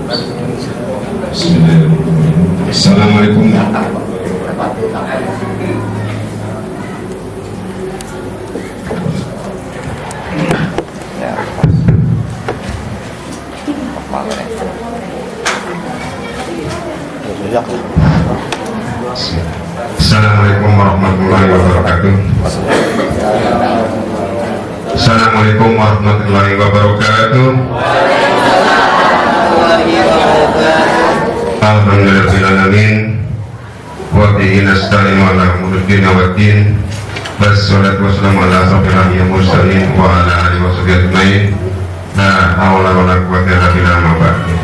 Bismillahirrahmanirrahim. Assalamualaikum. Assalamualaikum warahmatullahi wabarakatuh. Assalamualaikum warahmatullahi wabarakatuh. Alhamdulillahirrahmanirrahim. Wa bihi nasta'inu ala umuri din wa din. Wassalatu wassalamu ala asyrofil anbiya'i wal mursalin wa ala alihi wa sahbihi ajmain. La haula wa la quwwata illa billah. Amma ba'du.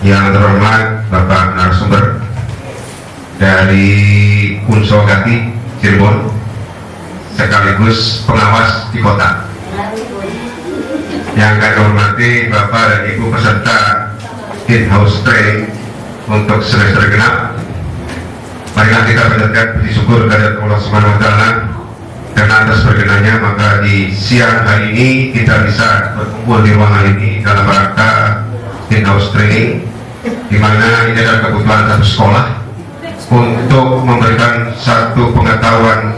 Yang terhormat Bapak narasumber dari Unsur Gati Cirebon, sekaligus pengawas di kota. Yang kami hormati Bapak dan Ibu peserta in-house training untuk semester genap. Marilah kita panjatkan puji syukur kepada Allah Subhanahu wa Ta'ala, karena atas berkenannya maka di siang hari ini kita bisa berkumpul di ruangan ini dalam rangka in-house training, di mana ini adalah kebutuhan satu sekolah untuk memberikan satu pengetahuan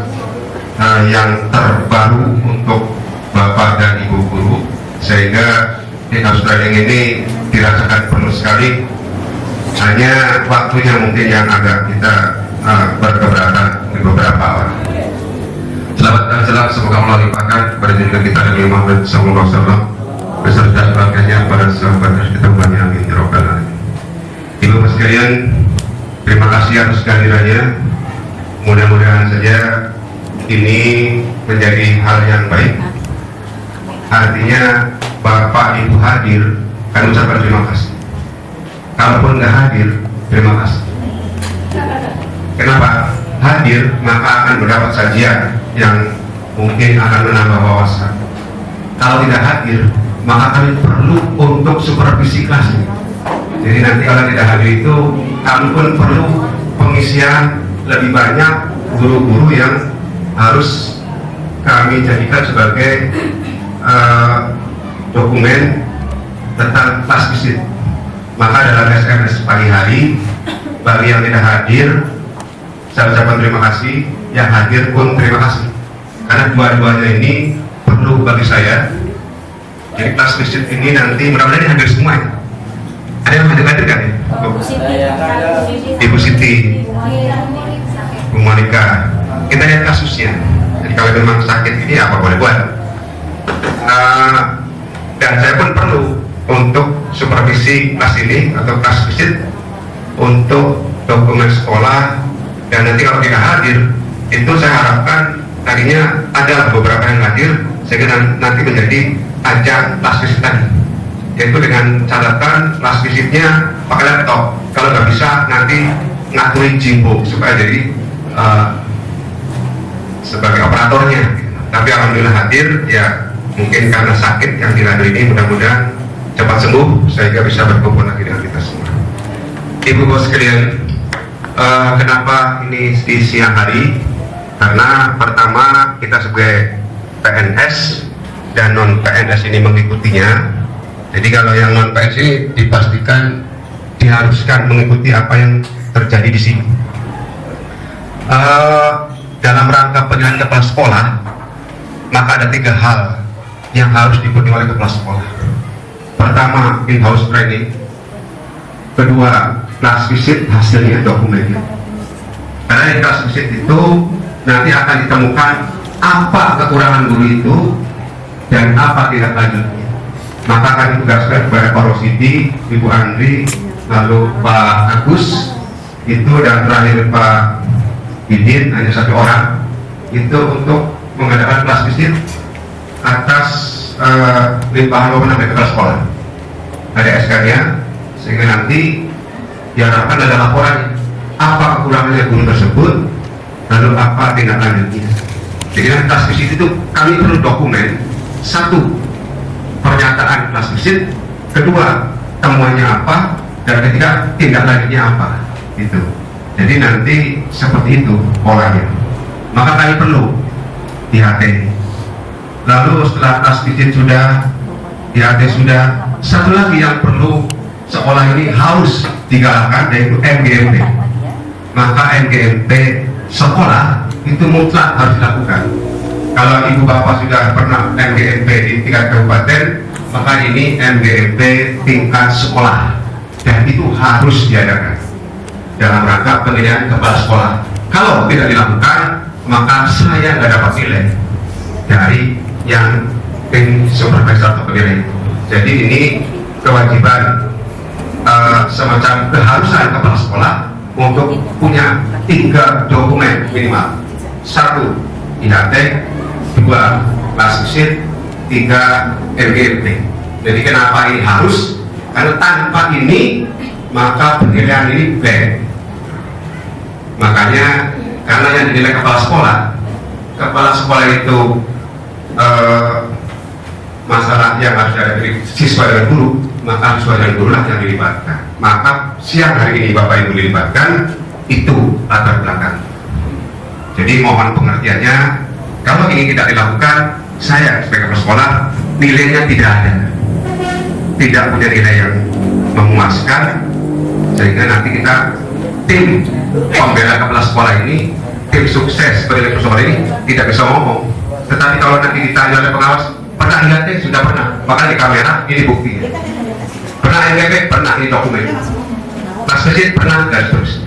yang terbaru untuk Bapak dan Ibu guru, sehingga in-house training ini dirasakan perlu sekali. Hanya waktunya mungkin yang agak kita berkeberatan di beberapa orang. Selamat dan salam semoga Allah limpahkan kepada junjungan kita Nabi Muhammad SAW beserta sebagainya para sahabat dan kita banyak, amin ya rabbal alamin. Ibu sekalian, terima kasih atas kehadirannya. Mudah-mudahan saja ini menjadi hal yang baik. Artinya Bapak Ibu hadir, kami ucapkan terima kasih. Kalaupun nggak hadir, terima kasih. Kenapa? Hadir maka akan mendapat sajian yang mungkin akan menambah wawasan. Kalau tidak hadir, maka kami perlu untuk supervisi kelas. Jadi nanti kalau tidak hadir itu, kami pun perlu pengisian lebih banyak guru-guru yang harus kami jadikan sebagai dokumen tentang kelas visit. Maka dalam SMS pagi hari, bagi yang tidak hadir, saya ucapkan terima kasih. Yang hadir pun terima kasih, karena dua-duanya ini perlu bagi saya. Jadi kelas visit ini nanti mudah-mudahan hadir semua ya. Ada yang hadir kan ya? Ibu Siti, Bu Monika. Kita lihat kasusnya. Jadi kalau memang sakit ini apa boleh buat. Dan saya pun perlu untuk supervisi kelas ini atau kelas visit untuk dokumen sekolah. Dan nanti kalau tidak hadir, itu saya harapkan tadinya ada beberapa yang hadir sehingga nanti menjadi ajang kelas visit tadi, yaitu dengan catatan kelas visitnya pakai laptop. Kalau nggak bisa nanti ngaturin Jimbo supaya jadi sebagai operatornya. Tapi alhamdulillah hadir ya, mungkin karena sakit yang tidak hadir ini mudah-mudahan cepat sembuh sehingga bisa berkumpul lagi dengan kita semua. Ibu bos sekalian, kenapa ini di siang hari? Karena pertama kita sebagai PNS dan non PNS ini mengikutinya. Jadi kalau yang non PNS ini dipastikan diharuskan mengikuti apa yang terjadi di sini. Dalam rangka penilaian kepala sekolah, maka ada 3 hal yang harus dipenuhi oleh kepala sekolah. Pertama, in-house training. Kedua, kelas visit hasilnya dokumennya. Karena di kelas visit itu nanti akan ditemukan apa kekurangan guru itu dan apa tindak lanjutnya. Maka kami tugaskan kepada Pak Rosidi, Ibu Andri, lalu Pak Agus, itu dan terakhir Pak Bidin, hanya 1 orang, itu untuk mengadakan kelas visit atas limpahan maupun dari kepala sekolah. Ada SK-nya, sehingga nanti diharapkan ada laporan apa kekurangannya guru tersebut, lalu apa tindak lanjutnya. Jadi kelas visit itu kami perlu dokumen, 1 pernyataan kelas visit, 2 temuannya apa, dan 3 tindak lanjutnya apa. Itu. Jadi nanti seperti itu polanya. Maka kami perlu IHT. Lalu setelah kelas visit sudah, IHT sudah, 1 lagi yang perlu sekolah ini harus digalakkan, yaitu MGMP. Maka MGMP sekolah itu mutlak harus dilakukan. Kalau ibu bapak sudah pernah MGMP di tingkat kabupaten, maka ini MGMP tingkat sekolah, dan itu harus diadakan dalam rangka penilaian kepala sekolah. Kalau tidak dilakukan, maka saya nggak dapat nilai dari yang tim supervisor atau penilai. Jadi ini kewajiban semacam keharusan kepala sekolah untuk punya 3 dokumen minimal. 1 IHT, 2 kelas visit, 3 MGMP. Jadi kenapa ini harus? Karena tanpa ini maka penilaian ini blank. Makanya karena yang dinilai kepala sekolah itu masalah yang harus ada dari siswa dan guru, maka siswa dan guru lah yang dilibatkan. Maka siang hari ini Bapak Ibu dilibatkan, itu latar belakang. Jadi mohon pengertiannya, kalau ini tidak dilakukan, saya sebagai kepala sekolah nilainya tidak ada, tidak punya nilai yang memuaskan, sehingga nanti kita tim pembela kepala sekolah ini, tim sukses penilai sekolah ini tidak bisa ngomong. Tetapi kalau nanti ditanya oleh pengawas, pernah lihat sudah pernah, bahkan di kamera ini buktinya. Pernah NGP, pernah, ini dokumen. Kelas kecil pernah, dan seterusnya.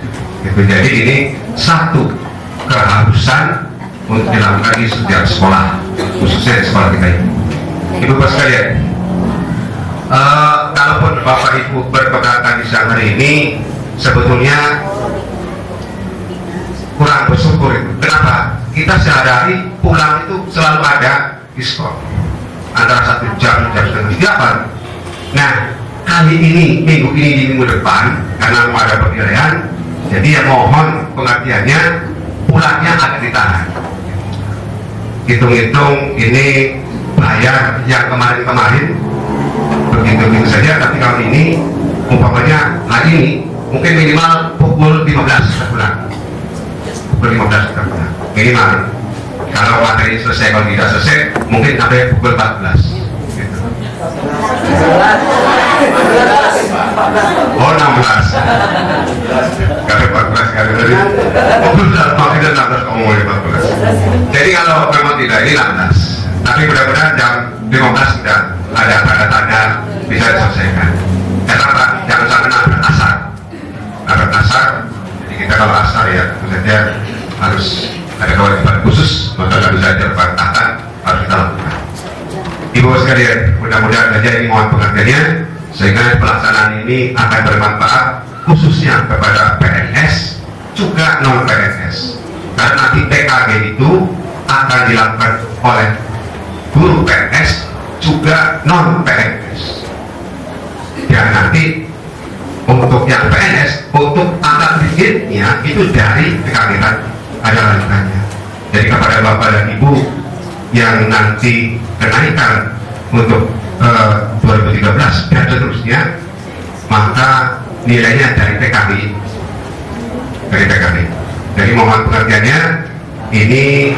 Jadi ini satu keharusan untuk dilakukan di setiap sekolah, khususnya di sekolah kita ini. Ibu Bapak sekalian, kalaupun Bapak Ibu berkeberatan di siang hari ini, sebetulnya kurang bersyukur. Kenapa? Kita sehari-hari pulang itu selalu ada diskon antara 1 jam, jam setengah 3. Nah, kali ini, minggu ini di minggu depan, karena mau ada penilaian, jadi ya mohon pengertiannya, pulangnya agak ditahan. Hitung-hitung ini bayar yang kemarin-kemarin begitu-begitu saja, tapi kalau ini umpamanya hari ini mungkin minimal pukul 15 kita pulang. Pukul 15 kita pulang minimal. Kalau materi selesai, kalau tidak selesai mungkin sampai pukul 14 gitu. Oh 16 kali 14 kali tadi pukul 16 kamu mulai 14. Jadi kalau memang tidak ini 16, tapi mudah-mudahan jam 15 sudah ada tanda-tanda bisa diselesaikan. Kenapa? Jangan sampai nabrak asar. Jadi kita kalau asar ya tentu saja harus ada kewajiban khusus, maka nggak bisa terbantahkan, harus kita lakukan. Ibu sekalian, mudah-mudahan saja ini mohon pengertiannya, sehingga pelaksanaan ini akan bermanfaat khususnya kepada PNS juga non PNS. Karena nanti TKG itu akan dilakukan oleh guru PNS juga non PNS. Dan nanti untuk yang PNS, untuk angka rigidnya itu dari TKG ada lanjutannya. Jadi kepada Bapak dan Ibu yang nanti kenaikan untuk 2013 dan seterusnya, maka nilainya dari TKB. Jadi mohon pengertiannya, ini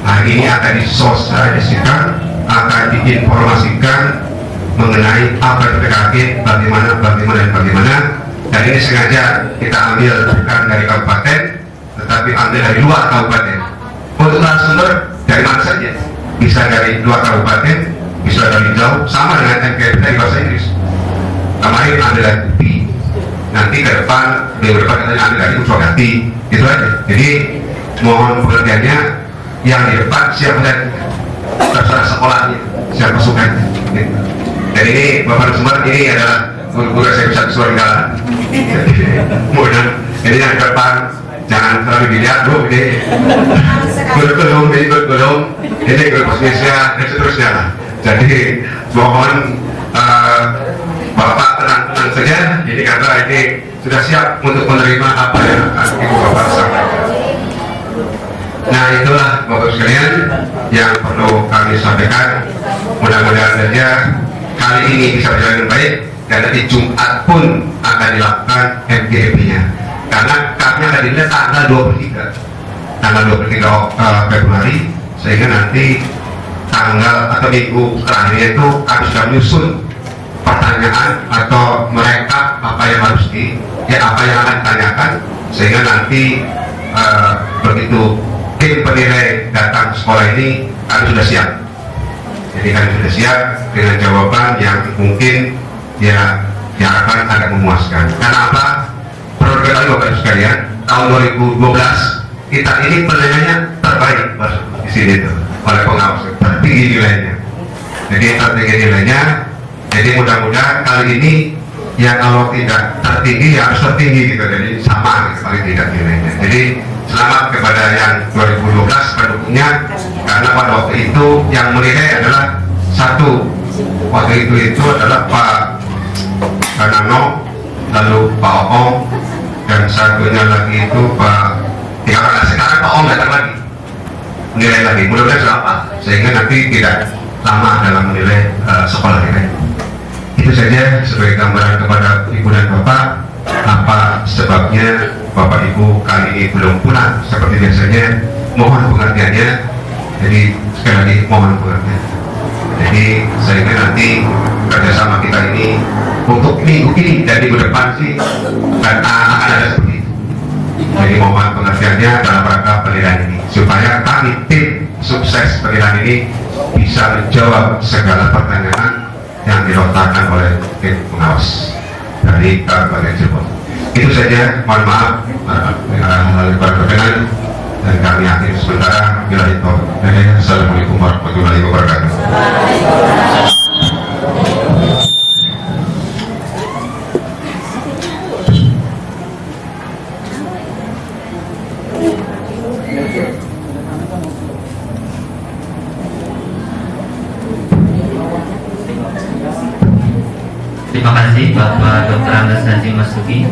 hari ini akan disosialisasikan, akan diinformasikan mengenai apa itu TKB, bagaimana. Dan ini sengaja kita ambil bukan dari kabupaten, tetapi ambil dari luar kabupaten. Untuk narasumber dari mana saja, bisa dari luar kabupaten, bisa dari jauh, sama dengan MKP dari bahasa Inggris. Kemarin ambil dari UPI, nanti ke depan, minggu depan katanya ambil dari Uswagati, itu aja. Jadi mohon pengertiannya, yang di depan siapa dan terserah sekolahnya, siapa sukanya. Gitu. Dan ini Bapak Narasumber, ini adalah guru-guru saya bisa kesuargaan. Mudah, jadi yang ke depan jangan terlalu dilihat, Bu, ini guru-guru, ini guru Indonesia, dan seterusnya. Jadi mohon Bapak tenang saja, ini karena ini sudah siap untuk menerima apa yang akan Ibu Bapak sampaikan. Nah, itulah Bapak sekalian yang perlu kami sampaikan. Mudah-mudahan saja kali ini bisa berjalan dengan baik, dan nanti Jumat pun akan dilakukan MGMP-nya. Karena kami akan dilihat tanggal 23 Februari, sehingga nanti tanggal atau minggu terakhir itu kami sudah menyusun pertanyaan atau mereka yang harus apa yang akan ditanyakan, sehingga nanti begitu tim penilai datang ke sekolah ini kami sudah siap. Jadi kami sudah siap dengan jawaban yang mungkin ya diharapkan agak memuaskan. Karena apa? Perlu diketahui Bapak Ibu sekalian, tahun 2012 kita ini penilaiannya terbaik di sini tuh oleh pengawas, tertinggi nilainya. Jadi tertinggi nilainya. Jadi mudah-mudahan kali ini ya kalau tidak tertinggi ya harus tertinggi gitu. Jadi sama gitu, paling tidak nilainya. Jadi selamat kepada yang 2012 pendukungnya, karena pada waktu itu yang menilai adalah satu, waktu itu adalah Pak Kanano, lalu Pak Om, dan satunya lagi itu Pak sekarang Pak Om datang lagi menilai lagi. Mudah-mudahan selamat sehingga nanti tidak lama dalam menilai sekolah ini. Itu saja sebagai gambaran kepada Ibu dan Bapak apa sebabnya Bapak Ibu kali ini belum pulang seperti biasanya. Mohon pengertiannya. Jadi sekali lagi mohon pengertian. Jadi sehingga nanti kerjasama kita ini untuk minggu ini dan minggu depan sih akan ada seperti itu. Jadi mohon pengertiannya dalam rangka penilaian ini supaya kami tim sukses penilaian ini bisa menjawab segala pertanyaan yang dilontarkan oleh tim pengawas dari Kabupaten Cirebon. Itu saja, mohon maaf hal berkenan dan kami akhiri sementara. Assalamualaikum warahmatullahi wabarakatuh. Terima kasih Bapak Dr. Anastasia Masuki.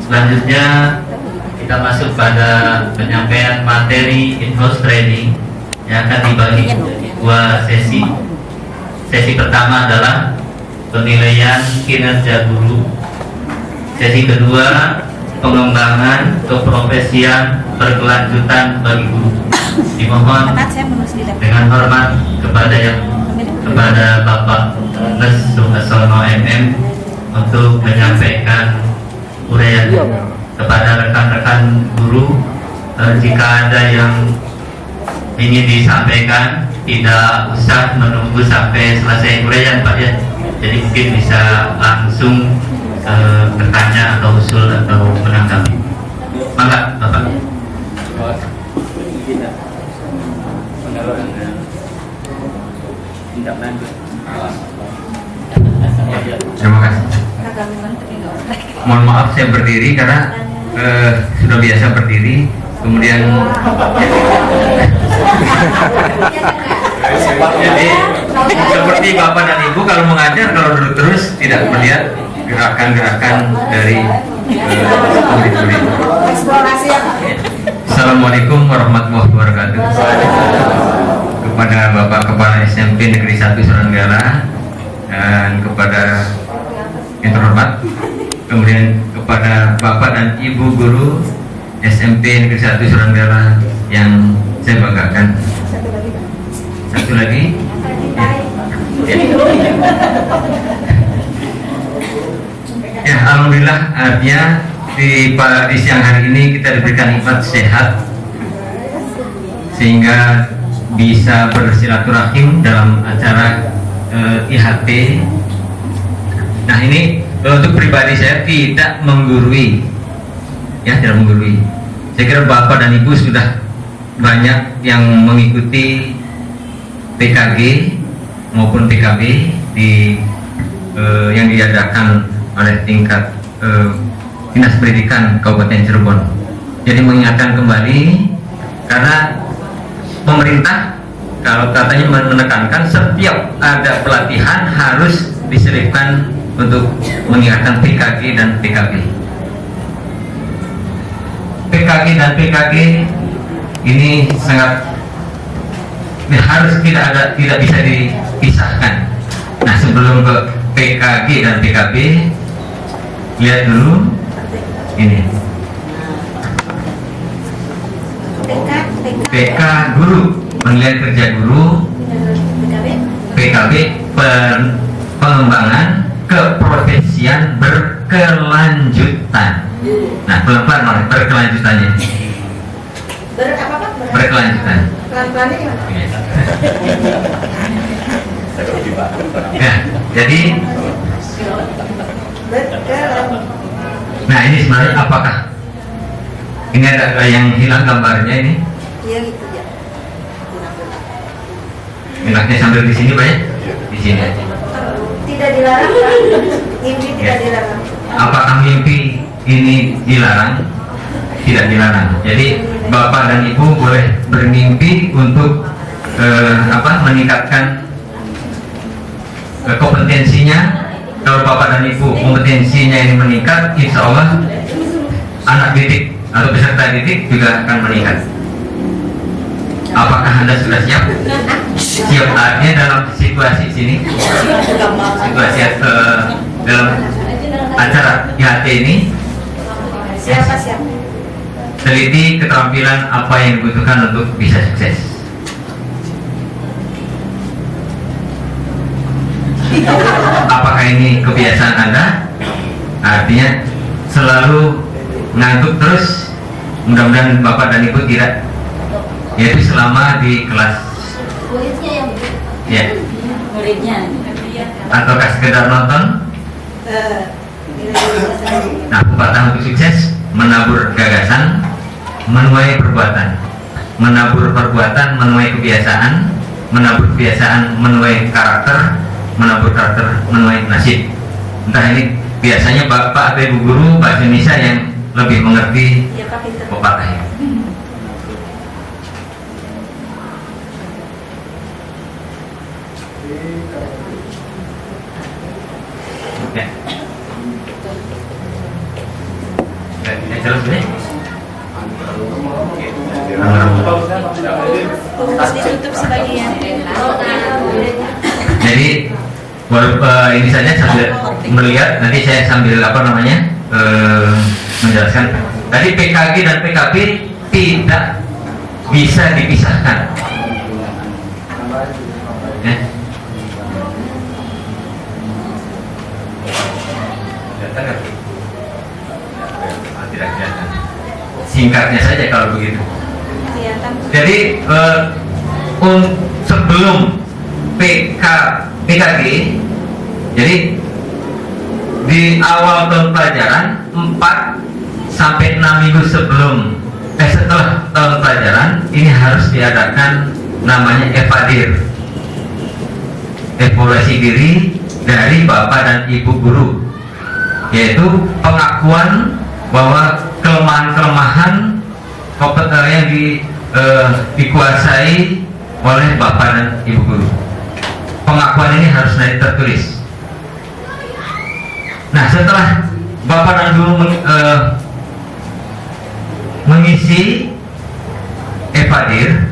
Selanjutnya kita masuk pada penyampaian materi in-house training yang akan dibagi menjadi dua sesi. Sesi pertama adalah penilaian kinerja guru. Sesi kedua pengembangan keprofesian berkelanjutan bagi guru. Dimohon dengan hormat kepada Bapak Nes Suhasono MM untuk menyampaikan uraian kepada rekan-rekan guru. Jika ada yang ingin disampaikan, tidak usah menunggu sampai selesai uraian Pak ya. Jadi mungkin bisa langsung bertanya atau usul atau menanggapi. Mangga Bapak. Terima kasih. Mohon maaf saya berdiri karena sudah biasa berdiri, kemudian jadi seperti Bapak dan Ibu kalau mengajar, kalau duduk terus tidak melihat gerakan-gerakan dari murid-murid. Assalamualaikum warahmatullahi wabarakatuh. Kepada Bapak Kepala SMP Negeri 1 Suranggara dan kepada yang terhormat, kemudian kepada Bapak dan Ibu guru SMP Negeri 1 Suranggara yang saya banggakan. Satu lagi ya, alhamdulillah artinya di siang hari ini kita diberikan nikmat sehat sehingga bisa bersilaturahim dalam acara IHT. Nah ini untuk pribadi saya tidak menggurui, ya tidak menggurui. Saya kira Bapak dan Ibu sudah banyak yang mengikuti PKG maupun PKB di yang diadakan oleh tingkat Dinas Pendidikan Kabupaten Cirebon. Jadi mengingatkan kembali karena pemerintah kalau katanya menekankan setiap ada pelatihan harus diselipkan untuk mengingatkan PKG dan PKB. PKG dan PKG ini sangat harus tidak bisa dipisahkan. Nah sebelum ke PKG dan PKB, lihat dulu ini PK guru, penilaian kerja guru. PKB pengembangan keprofesian berkelanjutan. Nah, pelan-pelan Nona, berkelanjutannya. Apa Pak? Berkelanjutan. Pelan-pelannya gimana? Ya, jadi nah ini sebenarnya apakah ini ada yang hilang gambarnya ini? Iya gitu ya. Hilangnya sambil di sini Pak ya? Di sini aja. Tidak dilarang Pak. Mimpi tidak dilarang. Apakah mimpi ini dilarang? Tidak dilarang. Jadi bapak dan ibu boleh bermimpi untuk meningkatkan kompetensinya. Kalau bapak dan ibu kompetensinya ini meningkat, insya Allah anak didik atau peserta didik juga akan meningkat. Apakah Anda sudah siap? Siap artinya dalam situasi sini, situasi dalam acara IHT ini, Siapa siapa? teliti keterampilan apa yang dibutuhkan untuk bisa sukses. Apakah ini kebiasaan Anda? Artinya selalu ngantuk terus. Mudah-mudahan Bapak dan Ibu tidak, yaitu selama di kelas Muridnya yang ya, muridnya. ataukah sekedar nonton. Nah, pepatah untuk sukses: menabur gagasan, menuai perbuatan, menabur perbuatan, menuai kebiasaan, menabur kebiasaan, menuai karakter, menabur karakter, menuai nasib. Entah ini biasanya Bapak atau Ibu guru bahasa Indonesia yang lebih mengerti Ya Pak pinter. pepatah ini. Ya. Jelas ini? Terus ditutup sebagian. Jadi ini saja sambil melihat, nanti saya sambil menjelaskan. Tadi PKG dan PKB tidak bisa dipisahkan. Ya. Tidak kelihatan. Singkatnya saja kalau begitu. Kelihatan. Jadi sebelum PKG, jadi di awal tahun pelajaran 4 sampai 6 minggu setelah tahun pelajaran ini harus diadakan namanya evadir, evaluasi diri dari Bapak dan Ibu guru, yaitu pengakuan bahwa kelemahan-kelemahan yang dikuasai oleh Bapak dan Ibu guru. Pengakuan ini harus tertulis. Nah, setelah Bapak dan Guru mengisi evadir,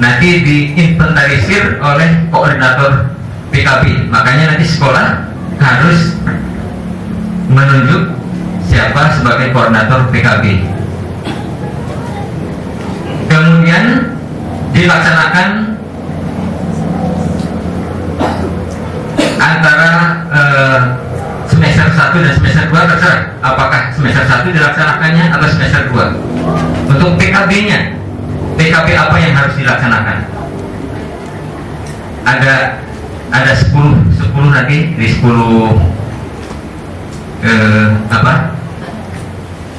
nanti diinventarisir oleh koordinator PKB. Makanya nanti sekolah harus menunjuk siapa sebagai koordinator PKB. Kemudian dilaksanakan antara semester 1 dan semester 2, terserah apakah semester 1 dilaksanakannya atau semester 2. Untuk PKB-nya, PKB apa yang harus dilaksanakan? Ada 10 nanti di 10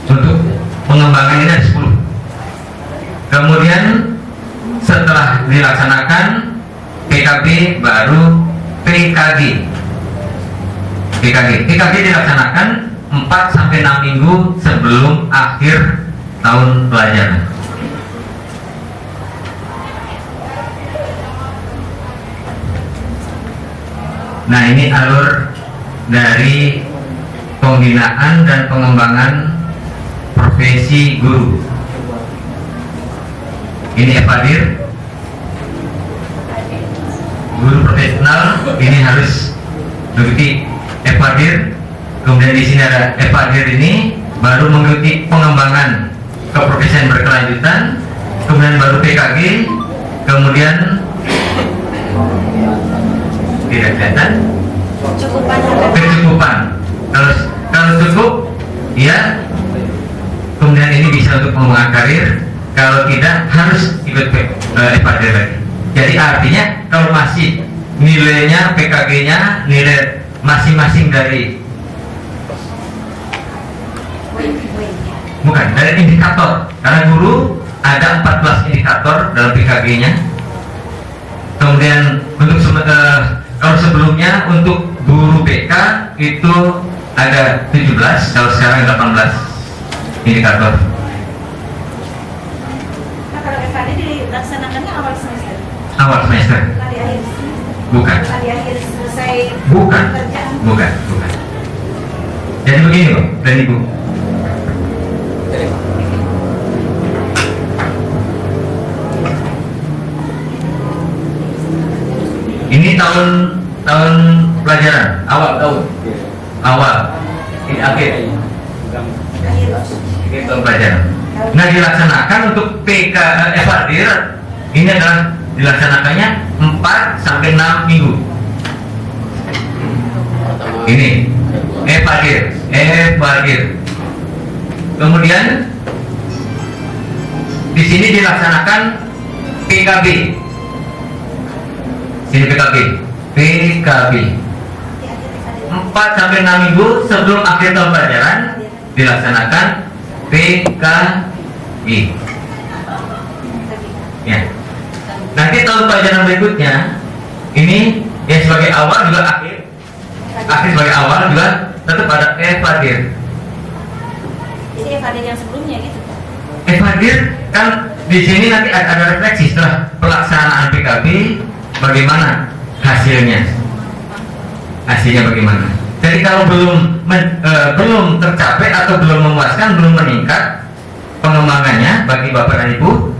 untuk pengembangan ini ada 10. Kemudian setelah dilaksanakan PKB baru PKG dilaksanakan 4 sampai 6 minggu sebelum akhir tahun pelajaran. Nah, ini alur dari pembinaan dan pengembangan profesi guru. Ini evadir, guru profesional ini harus mengikuti evadir. Kemudian di sini ada evadir ini baru mengikuti pengembangan keprofesian berkelanjutan, kemudian baru PKG, kemudian tidak kelihatan kecukupan. Kalau cukup, ya kemudian ini bisa untuk pengembangan karir. Kalau tidak, harus ikut evadir lagi. Jadi artinya kalau masih nilainya, PKG-nya, nilai masing-masing dari bukan dari indikator, karena guru ada 14 indikator dalam PKG-nya. Kemudian untuk kalau sebelumnya untuk guru BK itu ada 17, kalau sekarang 18 indikator. Nah, kalau FAD dilaksanakannya awal semester. Awal semester. Di akhir. Bukan. Di akhir selesai Bukan. kerjaan. Bukan. Jadi begini Pak dan Ibu. Ini tahun pelajaran awal ini akhir ini tahun pelajaran. Nah, dilaksanakan untuk evadir ini adalah dilaksanakannya 4 sampai 6 minggu. Ini evadir. Kemudian di sini dilaksanakan PKB. Sini PKB 4 sampai 6 minggu sebelum akhir tahun pelajaran dilaksanakan PKB. Ya. Nanti tahun pelajaran berikutnya ini ya sebagai awal juga akhir sebagai awal juga tetap ada evadir. Jadi FAD yang sebelumnya gitu. Evadir kan di sini nanti ada refleksi setelah pelaksanaan PKB. Bagaimana hasilnya bagaimana? Jadi kalau belum tercapai atau belum memuaskan, belum meningkat pengembangannya bagi Bapak dan Ibu,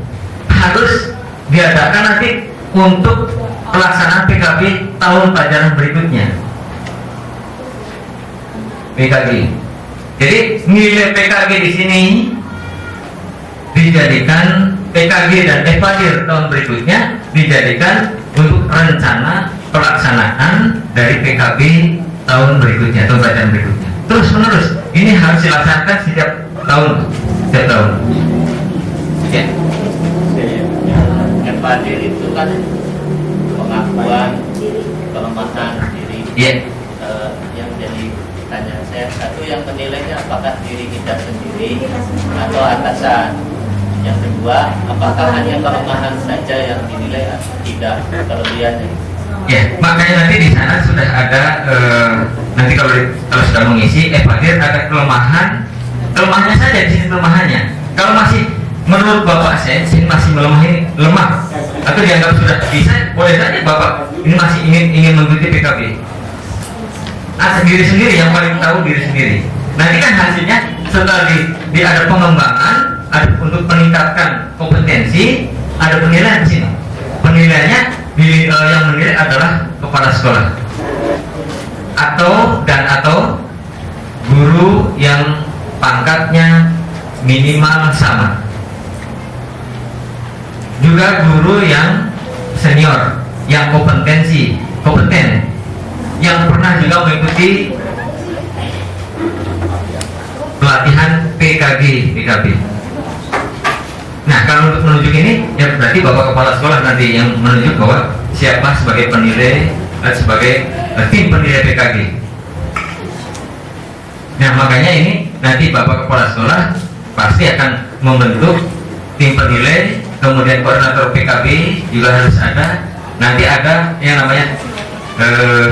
harus diadakan nanti untuk pelaksanaan PKB tahun pelajaran berikutnya. PKB. Jadi nilai PKB di sini dijadikan PKB dan evadir tahun berikutnya dijadikan untuk rencana pelaksanaan dari PKB tahun berikutnya, tahun pelajaran berikutnya. Terus menerus, ini harus dilaksanakan setiap tahun. Ya. Evadir itu kan pengakuan kelemahan diri. Iya. Yang jadi tanya saya, satu yang menilainya apakah diri kita sendiri atau atasan. Yang kedua, apakah hanya kelemahan saja yang dinilai atau tidak kelebihannya? Ya, makanya nanti di sana sudah ada nanti kalau sudah mengisi evadir ada kelemahannya saja di sini kelemahannya. Kalau masih menurut Bapak saya sini masih lemah atau dianggap sudah bisa, boleh saja Bapak ini masih ingin mengikuti PKB. Diri yang paling tahu diri sendiri. Nanti kan hasilnya setelah ada pengembangan, ada untuk meningkatkan kompetensi, ada penilaian di sini. Penilaiannya yang menilai adalah kepala sekolah atau guru yang pangkatnya minimal sama. Juga guru yang senior, yang kompeten, yang pernah juga mengikuti pelatihan PKB. Nah, kalau untuk menunjuk ini, ya berarti Bapak Kepala Sekolah nanti yang menunjuk bahwa siapa sebagai penilai, sebagai tim penilai PKB. Nah, makanya ini nanti Bapak Kepala Sekolah pasti akan membentuk tim penilai, kemudian koordinator PKB juga harus ada. Nanti ada yang namanya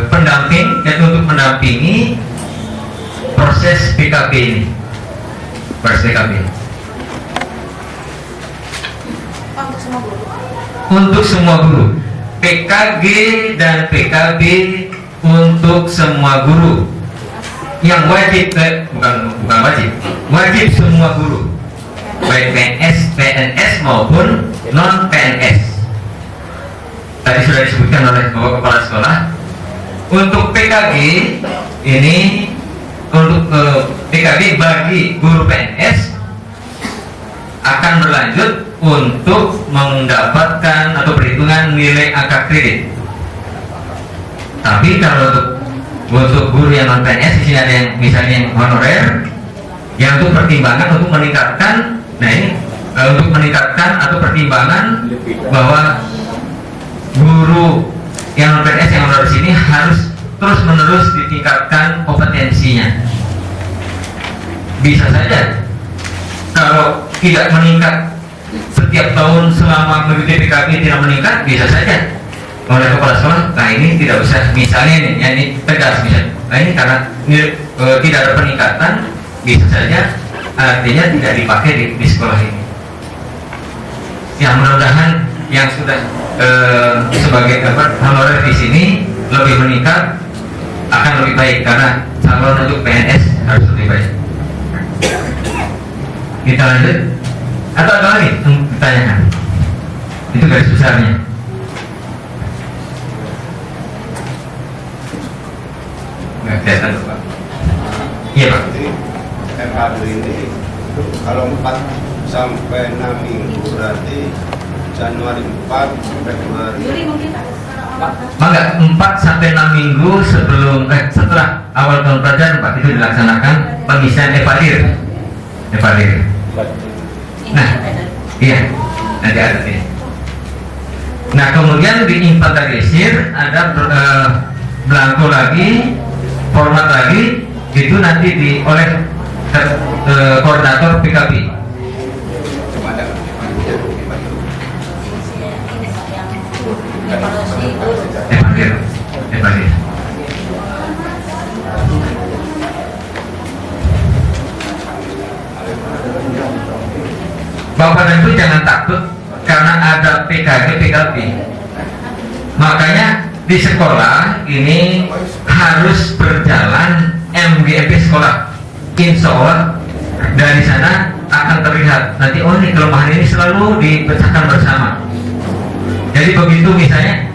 pendamping, yaitu untuk mendampingi proses PKB ini. Proses PKB. Untuk semua guru, PKG dan PKB untuk semua guru yang wajib, wajib semua guru, baik PNS maupun non PNS. Tadi sudah disebutkan oleh Bapak Kepala Sekolah. Untuk PKG ini, untuk PKB bagi guru PNS akan berlanjut untuk mendapatkan atau perhitungan nilai angka kredit. Tapi kalau untuk untuk guru yang non PNS, di sini ada yang misalnya yang honorer, yang untuk pertimbangan untuk meningkatkan, nah ini untuk meningkatkan atau pertimbangan bahwa guru yang non PNS yang honorer di sini harus terus menerus ditingkatkan kompetensinya. Bisa saja kalau tidak meningkat setiap tahun selama mengikuti PKB tidak meningkat, bisa saja oleh kepala sekolah, nah ini tidak usah, misalnya ini, ya ini tegas misalnya, nah ini karena ini, tidak ada peningkatan, bisa saja artinya tidak dipakai di sekolah ini. Ya mudah-mudahan yang sudah sebagai honorer di sini lebih meningkat akan lebih baik, karena calon untuk PNS harus lebih baik. Kita lanjut, atau ada lagi ditanyakan? Itu garis besarnya. Nggak kelihatan Pak. Iya Pak. Jadi FHD ini kalau 4 sampai 6 minggu berarti Januari 4 Februari. Juli mungkin Maka 4 sampai 6 minggu sebelum setelah awal tahun pelajaran Pak, itu dilaksanakan pengisian evadir. Nah, iya, nanti ada ini. Nah, kemudian diinventarisir, ada belangko lagi, format lagi, itu nanti oleh koordinator PKB. Evadir. Bapak dan Ibu jangan takut karena ada PKB. Makanya di sekolah ini harus berjalan MGP sekolah. Insya Allah dari sana akan terlihat nanti, oh ini kelemahan ini selalu dipecahkan bersama. Jadi begitu misalnya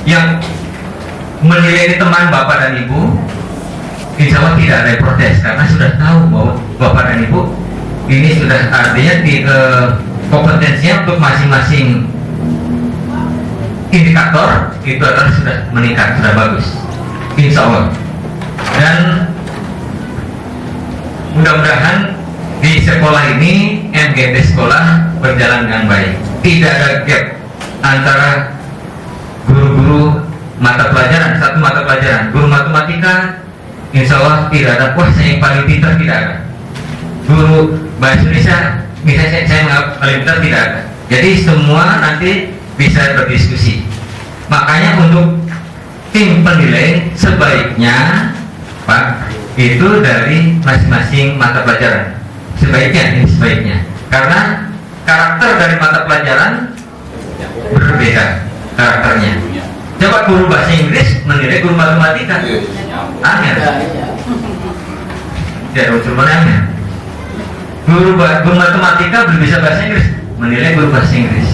yang menilai teman Bapak dan Ibu, insya Allah tidak ada yang protes karena sudah tahu bahwa Bapak dan Ibu ini sudah artinya di kompetensinya untuk masing-masing indikator itu adalah sudah meningkat, sudah bagus, insya Allah. Dan mudah-mudahan di sekolah ini MGP sekolah berjalan dengan baik, tidak ada gap antara guru-guru mata pelajaran, satu mata pelajaran guru matematika insya Allah tidak ada, wah saya yang paling pintar, tidak ada. Guru bahasa Indonesia misalnya saya yang paling pintar, tidak ada. Jadi semua nanti bisa berdiskusi. Makanya untuk tim penilai sebaiknya Pak itu dari masing-masing mata pelajaran, sebaiknya karena karakter dari mata pelajaran berbeda karakternya. Coba guru bahasa Inggris menilai guru matematika, aneh, tidak ada unsur aneh. Guru matematika belum bisa bahasa Inggris menilai guru bahasa Inggris.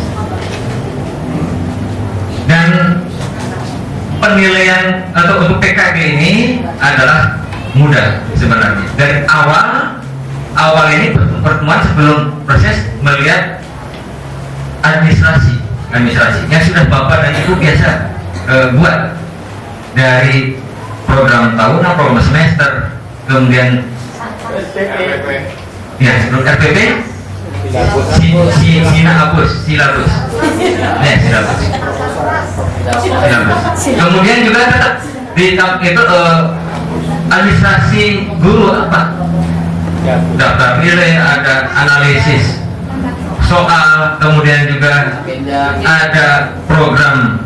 Dan penilaian atau untuk PKB ini adalah mudah sebenarnya. Dari awal ini pertemuan sebelum proses melihat administrasi yang sudah Bapak dan Ibu biasa buat dari program tahunan, program semester, kemudian ya sebelum RPP silabus. Kemudian juga tetap di itu administrasi guru apa? Daftar nilai, ada analisis soal, kemudian juga ada program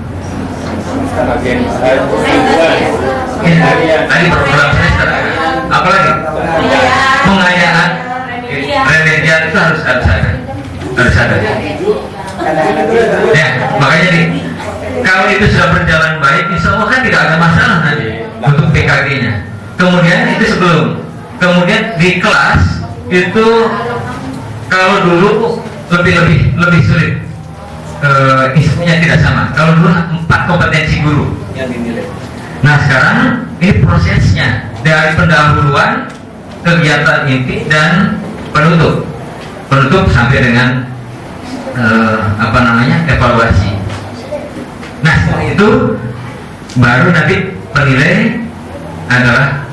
tadi program semester, apalagi pengayaan remedial itu harus ada. Ya, makanya kalau itu sudah berjalan baik, insya Allah kan tidak ada masalah nanti untuk PKG-nya. Kemudian itu kemudian di kelas itu kalau dulu lebih sulit, instruksinya tidak sama. Kalau dulu 4 kompetensi guru yang dinilai. Nah sekarang ini prosesnya dari pendahuluan, kegiatan inti dan penutup sampai dengan evaluasi. Nah setelah itu baru nanti penilai adalah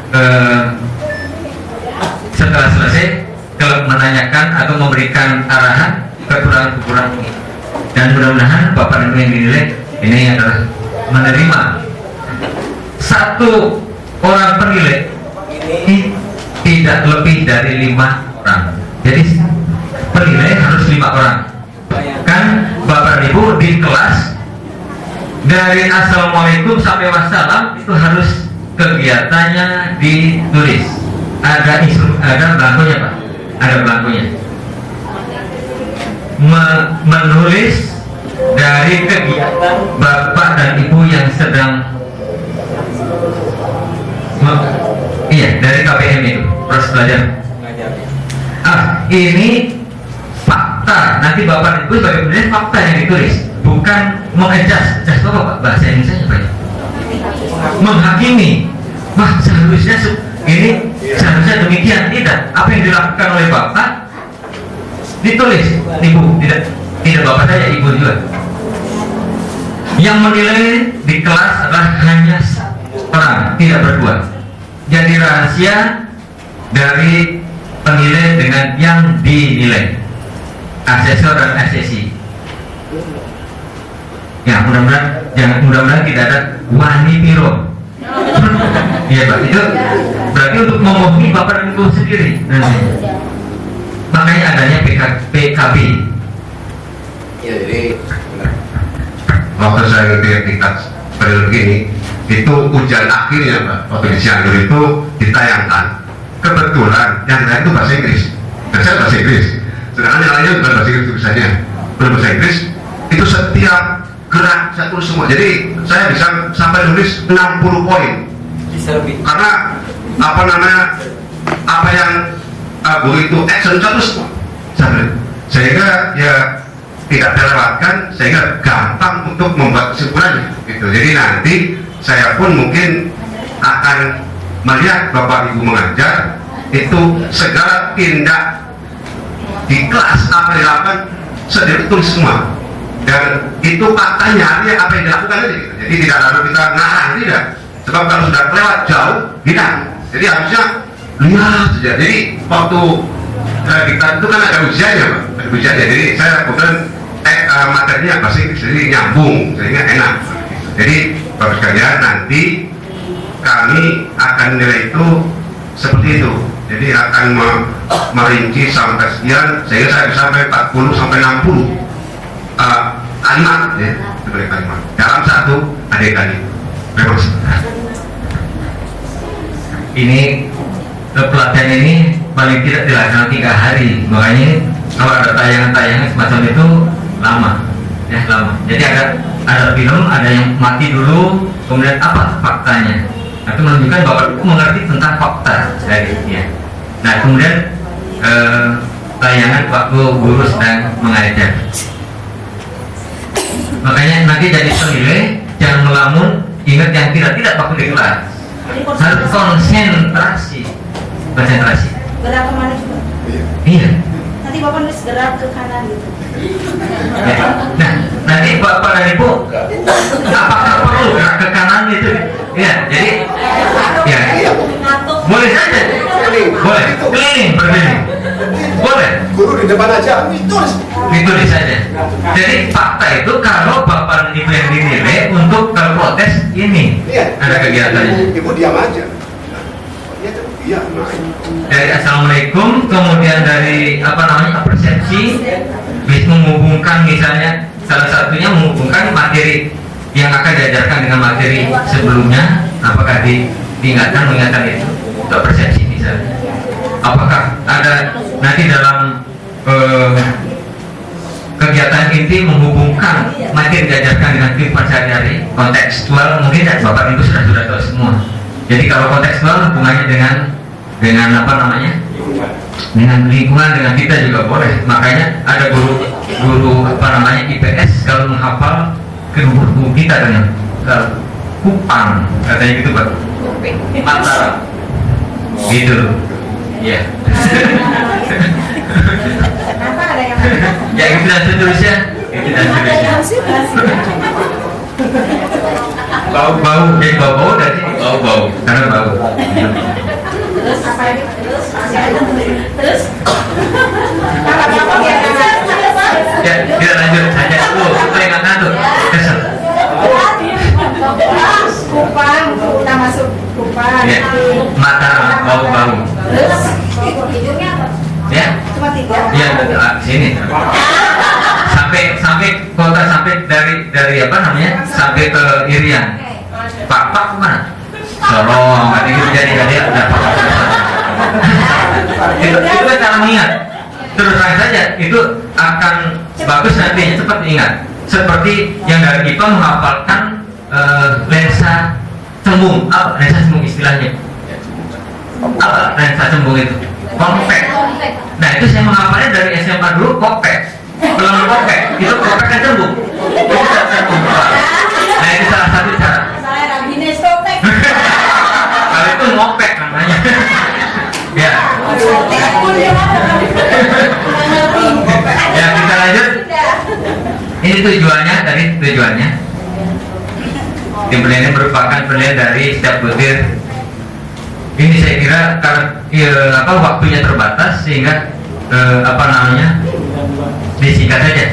setelah selesai kalau menanyakan atau memberikan arahan kekurangan-kekurangan, dan mudah-mudahan Bapak dan Ibu yang dinilai ini adalah menerima satu orang penilai ini tidak lebih dari 5 orang. Jadi penilai harus 5 orang. Kan Bapak dan Ibu di kelas dari assalamualaikum sampai wassalam itu harus kegiatannya ditulis. Ada belangkonya Pak, ada belangkonya. Menulis dari kegiatan Bapak dan Ibu yang sedang dari KPM itu proses belajar. Ini fakta. Nanti Bapak dan Ibu sebagai penulis fakta yang ditulis, bukan mengadjust. Adjust apa Pak? Bahasa Indonesia apa ya? Menghakimi. Wah, seharusnya demikian. Tidak. Apa yang dilakukan oleh Bapak ditulis. Ibu tidak Bapak saja, Ibu juga. Yang menilai di kelas adalah hanya 1 orang, tidak berdua. Jadi rahasia dari penilai dengan yang dinilai, asesor dan asesi. Ya, mudah-mudahan tidak ada wani piro. Iya Pak, itu berarti untuk memenuhi Bapak dan Ibu sendiri. Makanya adanya PKB. Ya, jadi Waktu saya ngerti tingkat periode ini, itu ujian akhirnya Pak, waktu di Cianjur itu ditayangkan. Kebetulan yang lain itu bahasa Inggris, dan saya bahasa Inggris. Sedangkan yang lainnya bukan bahasa Inggris tulisannya, bukan bahasa Inggris. Itu setiap gerak saya tulis semua. Jadi saya bisa sampai nulis 60 poin. Bisa lebih. Karena apa yang guru itu action terus sehingga ya tidak terlewatkan, sehingga gampang untuk membuat kesimpulannya gitu. Jadi nanti saya pun mungkin akan melihat Bapak Ibu mengajar itu segala tindak di kelas apa yang dilakukan saya tulis semua, dan itu faktanya artinya apa yang dilakukan aja gitu. Jadi tidak lalu kita ngarang, tidak, sebab kalau sudah lewat jauh tidak. Jadi harusnya lihat saja. Jadi waktu diktat itu kan ada ujiannya Pak, ada ujiannya. Jadi saya kemudian materinya bahasa Inggris, jadi nyambung, sehingga enak. Jadi Bapak sekalian, nanti kami akan nilai itu seperti itu. Jadi akan merinci sampai sekian, sehingga saya bisa sampai 40 sampai 60 kalimat, ya, sebagai kalimat dalam satu adegan itu. Memang ini pelatihan ini paling tidak dilaksanakan 3 hari, makanya kalau ada tayangan-tayangan semacam itu lama. Jadi ada film, ada yang mati dulu, kemudian apa faktanya. Itu menunjukkan bahwa aku mengerti tentang fakta dari dia. Nah kemudian tayangan waktu guru sedang mengajar. Makanya nanti jadi penilai jangan melamun, ingat yang tidak waktu di kelas. Harus konsentrasi. Gerak kemana juga? Iya. Nanti Bapak nulis gerak ke kanan gitu. Ya. Nah, nanti Bapak dan Ibu, apakah perlu gerak ke kanan itu? Ya, jadi ya boleh saja, boleh keliling berkeliling, boleh. guru di depan aja Ditulis saja. Jadi fakta itu kalau Bapak dan Ibu yang dinilai untuk kalau protes ini ada kegiatannya. Ibu diam aja. Iya. Dari assalamualaikum, kemudian dari persepsi, menghubungkan misalnya salah satunya menghubungkan materi yang akan diajarkan dengan materi sebelumnya, apakah diingatkan mengingatkan itu untuk persepsi misalnya. Apakah ada nanti dalam kegiatan inti menghubungkan materi diajarkan dengan kehidupan sehari-hari, kontekstual mungkin ya, Bapak Ibu sudah tahu semua. Jadi kalau kontekstual hubungannya dengan dengan lingkungan, dengan kita juga boleh. Makanya ada guru IPS kalau menghafal guru kita dengan Kupang katanya gitu Pak, Mataram gitu ya. Kenapa ada yang Ya itu dan seterusnya, itu dan seterusnya. bau jadi bau dari sini bau karena bau. Terus apa ini? Terus masih ada. Terus apa ya? Ya kita lanjut saja dulu supaya nggak ngantuk. Kesel. Kupang, kita masuk kupang. Ya. Mataram bau. Terus hidungnya apa? Ya. Cuma 3. Iya sini. Sampai kota sampai dari apa namanya sampai ke Irian. Pak mana? Sorong, nanti gitu jadi ada itu kan cara mengingat. Terus terang saja itu akan bagus nantinya cepat ingat. Seperti yang dari IPA menghafalkan lensa cembung. Apa lensa cembung istilahnya? Apa lensa cembung itu? Konvek. Nah itu saya menghafalnya dari SMA dulu konvek. Belum konvek, itu konvek kan cembung. Itu saya lupa. Nah itu salah satu cara. Saya Rabines Kopek. Kalau itu ngopek namanya. Ya. Ya kita lanjut. Ini tujuannya. Tim penilaian merupakan penilaian dari setiap butir. Ini saya kira karena waktunya terbatas sehingga disingkat saja.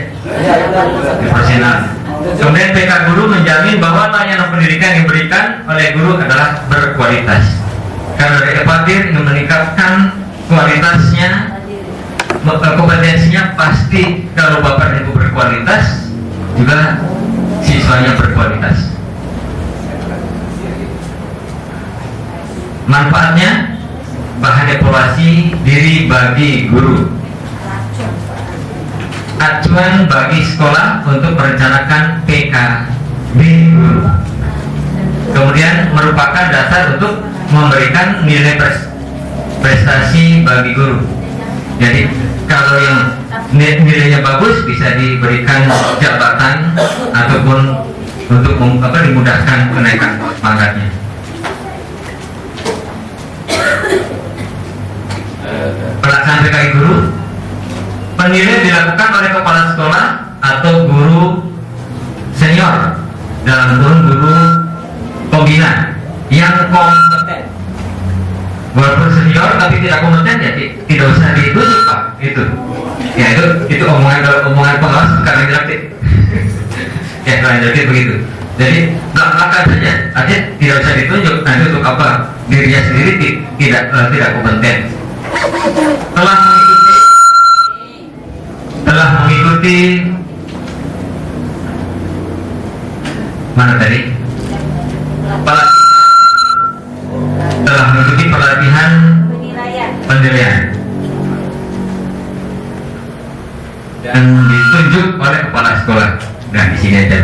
Proporsional. Kemudian PK guru menjamin bahwa layanan pendidikan yang diberikan oleh guru adalah berkualitas. Karena dari Evadir ingin meningkatkan kualitasnya, kompetensinya pasti kalau Bapak dan Ibu berkualitas, juga siswanya berkualitas. Manfaatnya, bahan evaluasi diri bagi guru, acuan bagi sekolah untuk merencanakan PKB guru, kemudian merupakan dasar untuk memberikan nilai prestasi bagi guru. Jadi kalau yang nilainya bagus bisa diberikan jabatan ataupun untuk dimudahkan kenaikan pangkatnya. Pelaksanaan PKI guru, penilaian dilakukan oleh kepala sekolah atau guru senior dalam kurun guru pembina yang kompeten. Walaupun senior tapi tidak kompeten ya tidak usah ditunjuk Pak. Ya itu omongan pengawas bukan yang direktif. Ya kalau yang direktif begitu. Jadi belak-belakan saja, artinya tidak usah ditunjuk. Nah itu untuk apa? Dirinya sendiri tidak kompeten. Telah mengikuti mana tadi? Telah mengikuti pelatihan penilaian dan ditunjuk oleh kepala sekolah. Nah di sini aja.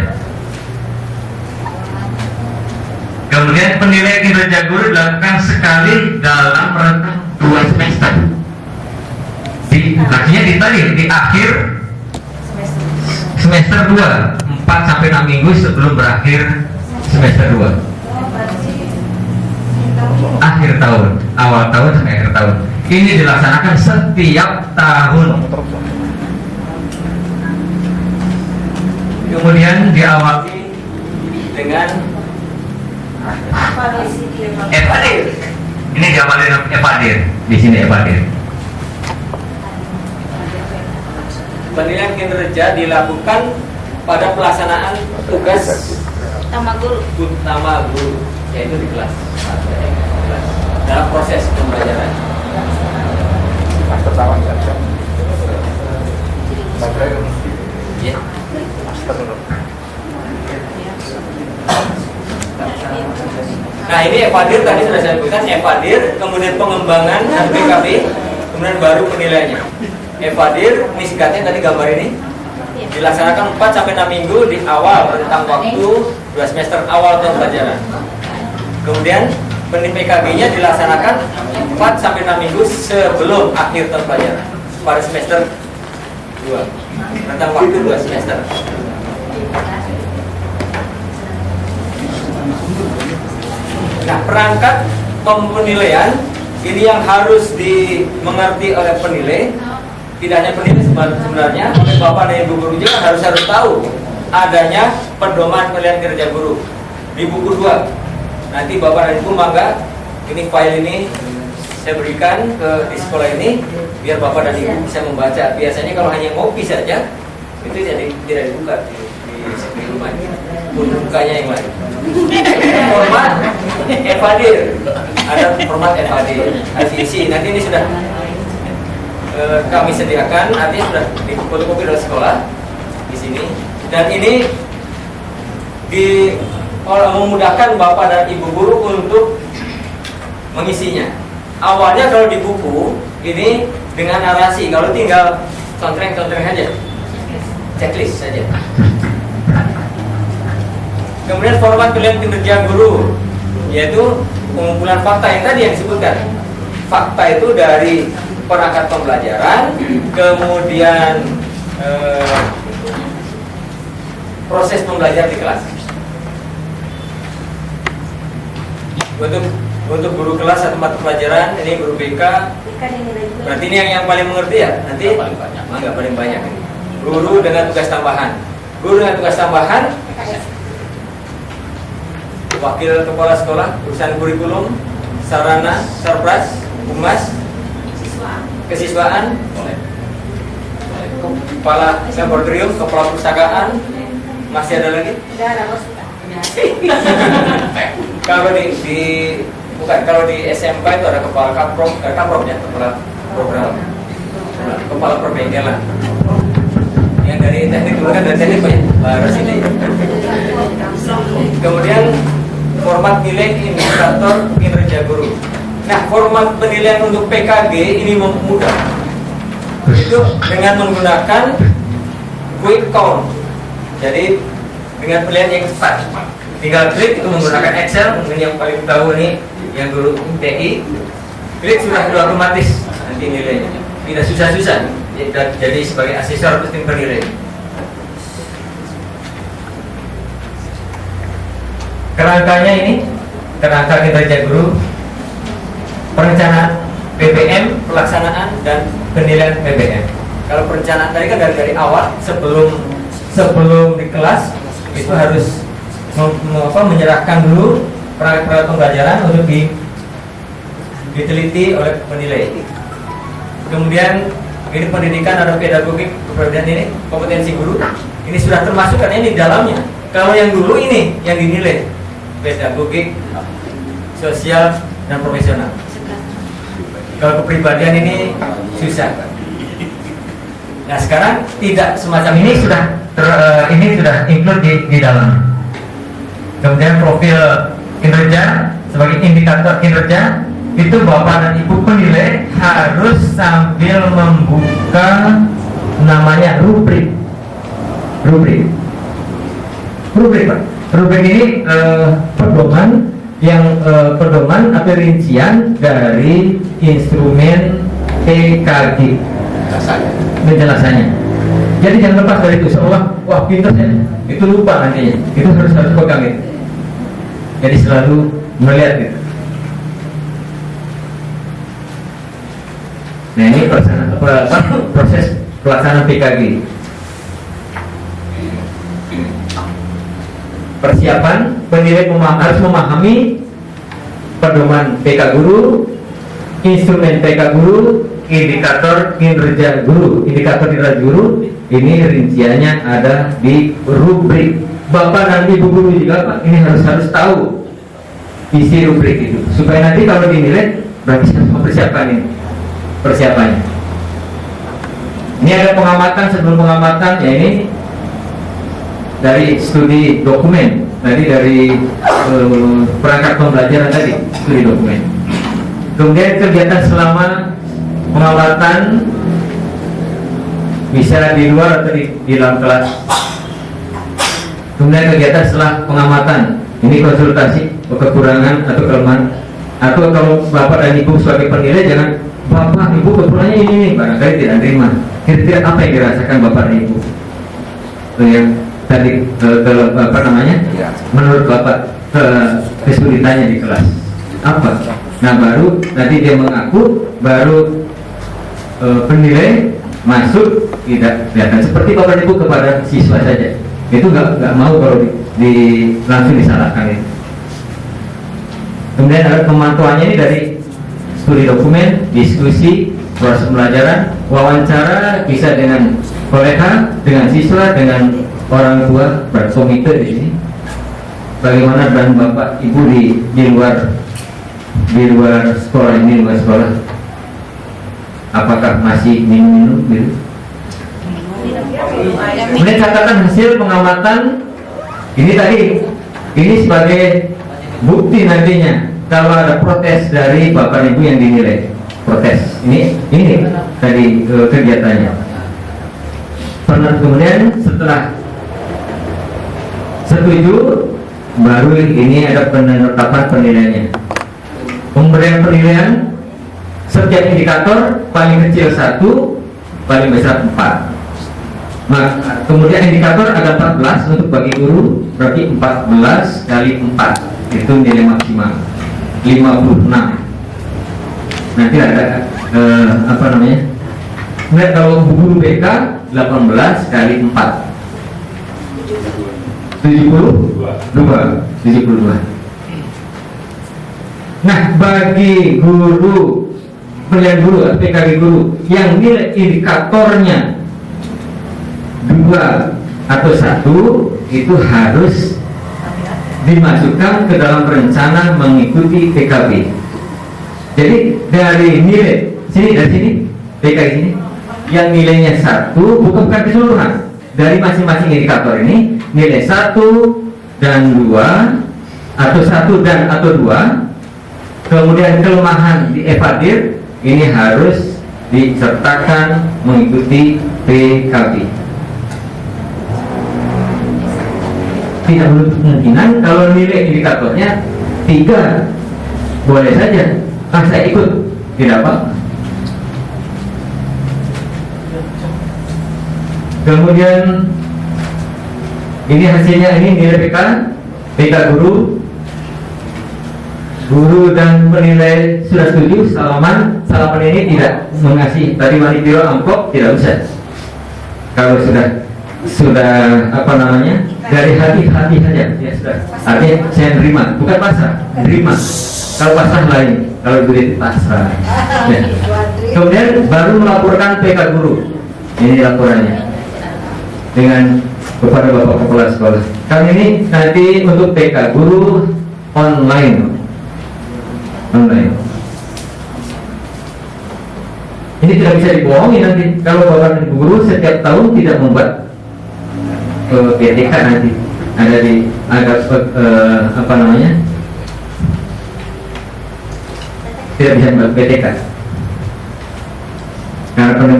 Kemudian penilaian kinerja guru dilakukan sekali dalam rentang 2 semester. Artinya di akhir semester 2, 4 sampai 6 minggu sebelum berakhir semester 2. Akhir tahun, awal tahun sampai akhir tahun. Ini dilaksanakan setiap tahun. Kemudian diawali dengan Evadir. Ini diawali dengan Evadir. Di sini Evadir. Penilaian kinerja dilakukan pada pelaksanaan tugas Utama guru, yaitu di kelas dalam proses pembelajaran. Ya. Nah ini Evadir tadi sudah saya sebutkan, Evadir, kemudian pengembangan dan PKB, kemudian baru penilaiannya. Evadir, ini singkatnya tadi gambar ini dilaksanakan 4 sampai 6 minggu di awal rentang waktu 2 semester awal tahun pelajaran. Kemudian PKB-nya dilaksanakan 4 sampai 6 minggu sebelum akhir tahun pelajaran pada semester 2, rentang waktu 2 semester. Nah, perangkat penilaian ini yang harus dimengerti oleh penilai. Tidak hanya penilai sebenarnya, Bapak dan Ibu guru juga harus tahu adanya pedoman penilaian kinerja guru. di buku 2. Nanti Bapak dan Ibu mangga ini file ini saya berikan di sekolah ini biar Bapak dan Ibu bisa membaca. Biasanya kalau hanya ngopi saja itu jadi tidak dibuka di rumah. Bukanya yang lain. Format evadir, ada format evadir, isi. Nanti ini sudah kami sediakan, artinya sudah difotokopi dari sekolah di sini. Dan ini memudahkan Bapak dan Ibu guru untuk mengisinya. Awalnya kalau di buku ini dengan narasi, kalau tinggal contreng-contreng aja, checklist saja. Kemudian format penilaian kinerja guru, yaitu pengumpulan fakta yang tadi yang disebutkan. Fakta itu dari perangkat pembelajaran, kemudian proses pembelajaran di kelas. Untuk guru kelas atau mata pelajaran, ini guru BK. Berarti ini yang paling mengerti ya. Nanti nggak paling banyak. Guru dengan tugas tambahan. Guru dengan tugas tambahan. Wakil kepala sekolah, urusan kurikulum, sarana, sarpras, humas, kesiswaan, kepala laboratorium, kepala perpustakaan, masih ada lagi? Kalau di SMK itu ada kepala kaprok ya, kepala program, kepala perbengkelan. Yang dari teknik dulu kan dari teknik banyak, harus ini. Kemudian format nilai indikator kinerja guru. Nah, format penilaian untuk PKG ini mudah. Itu dengan menggunakan quick count. Jadi dengan penilaian yang cepat. Tinggal klik itu menggunakan Excel, mungkin yang paling tahu nih yang guru TI. Klik sudah otomatis nanti nilainya. Tidak susah-susah. Jadi sebagai asesor tim penilai. Kerangkanya ini kerangka kinerja guru, perencanaan PPM, pelaksanaan dan penilaian PPM. Kalau perencanaan tadi kan dari awal sebelum di kelas itu harus menyerahkan dulu perangkat pembelajaran untuk diteliti oleh penilai. Kemudian ini pendidikan ada pedagogik, kemudian ini kompetensi guru. Ini sudah termasuk karena ini di dalamnya. Kalau yang dulu ini yang dinilai pedagogik, sosial dan profesional. Kalau kepribadian ini susah. Nah sekarang tidak semacam ini sudah include di dalam. Kemudian profil kinerja sebagai indikator kinerja itu Bapak dan Ibu penilai harus sambil membuka namanya rubrik. Rubrik Pak. Rubrik ini pedoman atau rincian dari instrumen PKG penjelasannya. Jadi jangan lepas dari itu. Seolah wah pintar ya, itu lupa nantinya. Itu harus pegang itu. Jadi selalu melihat gitu. Nah ini proses pelaksanaan PKG. Persiapan penilai harus memahami pedoman PK guru, instrumen PK guru, indikator kinerja guru. Indikator kinerja guru ini rinciannya ada di rubrik. Bapak dan Ibu guru juga Pak, ini harus tahu isi rubrik itu supaya nanti kalau dinilai berarti semua persiapannya. Ini ada pengamatan, sebelum pengamatan ya ini dari studi dokumen tadi, dari perangkat pembelajaran tadi, studi dokumen. Kemudian kegiatan selama pengamatan bisa di luar atau di dalam kelas. Kemudian kegiatan setelah pengamatan, ini konsultasi kekurangan atau kelemahan, atau kalau Bapak dan Ibu sebagai penilai jangan Bapak Ibu kekurangannya ini barangkali tidak terima. Kira-kira apa yang dirasakan Bapak dan Ibu yang tadi menurut Bapak kesulitannya di kelas apa? Nah baru nanti dia mengaku, baru penilai masuk tidak kelihatan seperti Bapak Ibu kepada siswa saja. Itu nggak mau kalau langsung disalahkan itu. Kemudian ada pemantauannya ini dari studi dokumen, diskusi, proses pembelajaran, wawancara, bisa dengan kolega, dengan siswa, dengan orang tua, berkomite di sini. Bagaimana dan bapak ibu di luar sekolah ini, luar sekolah, apakah masih minum gitu? Kemudian catatan hasil pengamatan ini sebagai bukti nantinya kalau ada protes dari bapak ibu yang dinilai protes. Ini tadi kegiatannya. Kemudian setelah setuju, baru ini ada penetapan penilaiannya. Pemberian penilaian setiap indikator paling kecil 1, paling besar 4. Nah, kemudian indikator ada 14 untuk bagi guru, berarti 14 kali 4 itu nilai maksimal 56. Nanti ada apa namanya? Nah, kalau guru BK 18 kali 4 72. Nah, bagi guru pilihan guru PKG guru yang nilai indikatornya 2 atau 1 itu harus dimasukkan ke dalam rencana mengikuti PKB. Jadi dari nilai dari sini PKB sini yang nilainya 1 bukan keseluruhan dari masing-masing indikator ini nilai 1 dan 2 atau 1 dan atau 2. Kemudian kelemahan di evadir ini harus disertakan mengikuti PKB. Tidak menutup kemungkinan kalau nilai indikatornya 3 boleh saja, saya ikut, tidak apa. Kemudian ini hasilnya, ini nilai PK guru dan penilai sudah setuju. Salaman ini tidak mengasih tadi manipiro amplop, tidak usah. Kalau sudah apa namanya dari hati saja, ya sudah. Artinya saya nerima, bukan pasrah, nerima. Kalau pasrah lain, kalau duit pasrah. Ya. Kemudian baru melaporkan PK guru. Ini laporannya dengan kepada bapak kepala sekolah. Kali ini nanti untuk PK guru online. Ini tidak bisa dibohongi nanti kalau bapak dan guru setiap tahun tidak membuat PTK nanti ada di apa namanya tidak bisa membuat PTK karena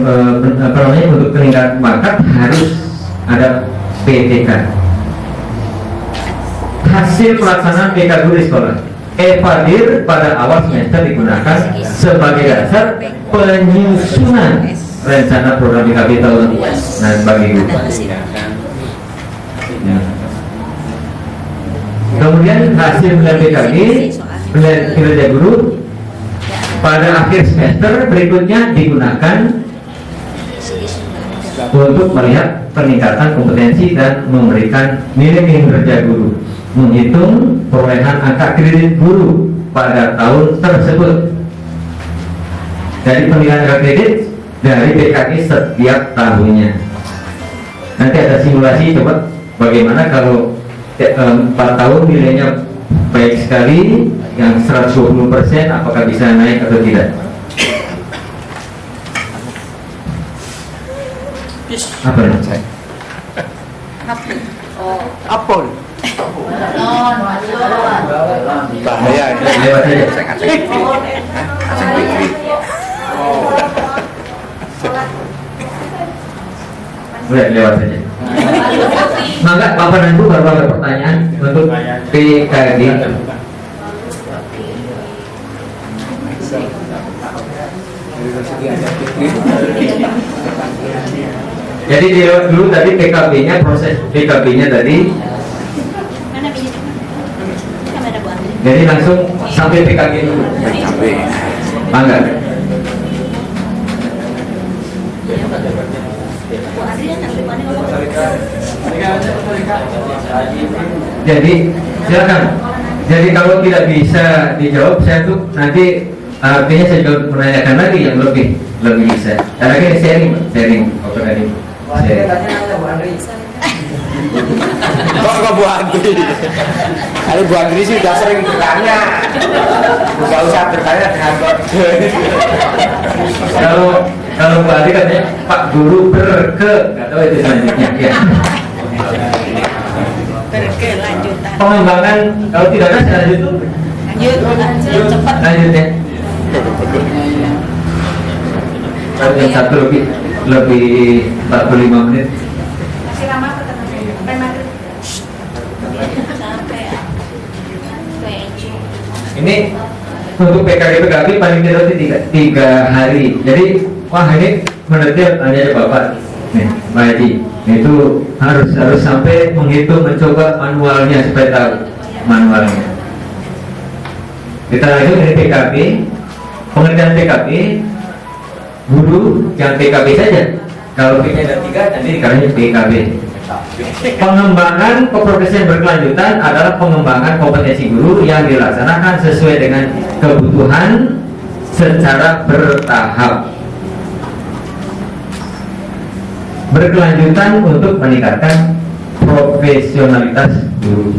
apa namanya untuk peningkatan bakat harus ada PTK. Hasil pelaksanaan PK guru di sekolah. Evadir pada awal semester digunakan sebagai dasar penyusunan rencana program PKB tahun bagi guru. Ya. Kemudian hasil penilaian PKB, penilaian kinerja guru pada akhir semester berikutnya digunakan untuk melihat peningkatan kompetensi dan memberikan nilai kinerja guru, menghitung perolehan angka kredit guru pada tahun tersebut. Dari penilaian angka kredit dari PKG setiap tahunnya. Nanti ada simulasi, coba bagaimana kalau 4 tahun nilainya baik sekali, yang 120%, apakah bisa naik atau tidak? Apa namanya? Apel. Bahaya ini. Lewat saja. Boleh lewat saja. Maka Bapak dan Ibu baru ada pertanyaan untuk PKG. Jadi dulu tadi PKB-nya, proses PKB-nya tadi. Jadi langsung sampai PKG dulu. Mangga. Jadi silakan. Jadi kalau tidak bisa dijawab, saya tuh nanti artinya saya juga menanyakan lagi yang lebih bisa. Karena ini sharing apa tadi? Sharing. Kok Bu Andri? Kalau Bu Andri sih udah sering bertanya. Nggak usah bertanya dengan Kalau Bu Andri katanya Pak Guru nggak tahu itu selanjutnya ya. Berkelanjutan. Pengembangan kalau tidak ada saya lanjut tuh. Lanjut cepat. Lanjut ya. Kalau yang satu lebih 45 menit. Masih lama apa sampai maghrib? Sampai Ini untuk PKB paling tidak 3 hari. Jadi wah ini mendetail tanya Bapak nih Pak Haji. Itu harus sampai menghitung, mencoba manualnya supaya tahu manualnya. Kita lanjut dari PKB, pengertian PKB, guru yang PKB saja. Kalau P-nya ada 3 nanti dikalinya PKB. Pengembangan keprofesian berkelanjutan adalah pengembangan kompetensi guru yang dilaksanakan sesuai dengan kebutuhan secara bertahap. Berkelanjutan untuk meningkatkan profesionalitas guru.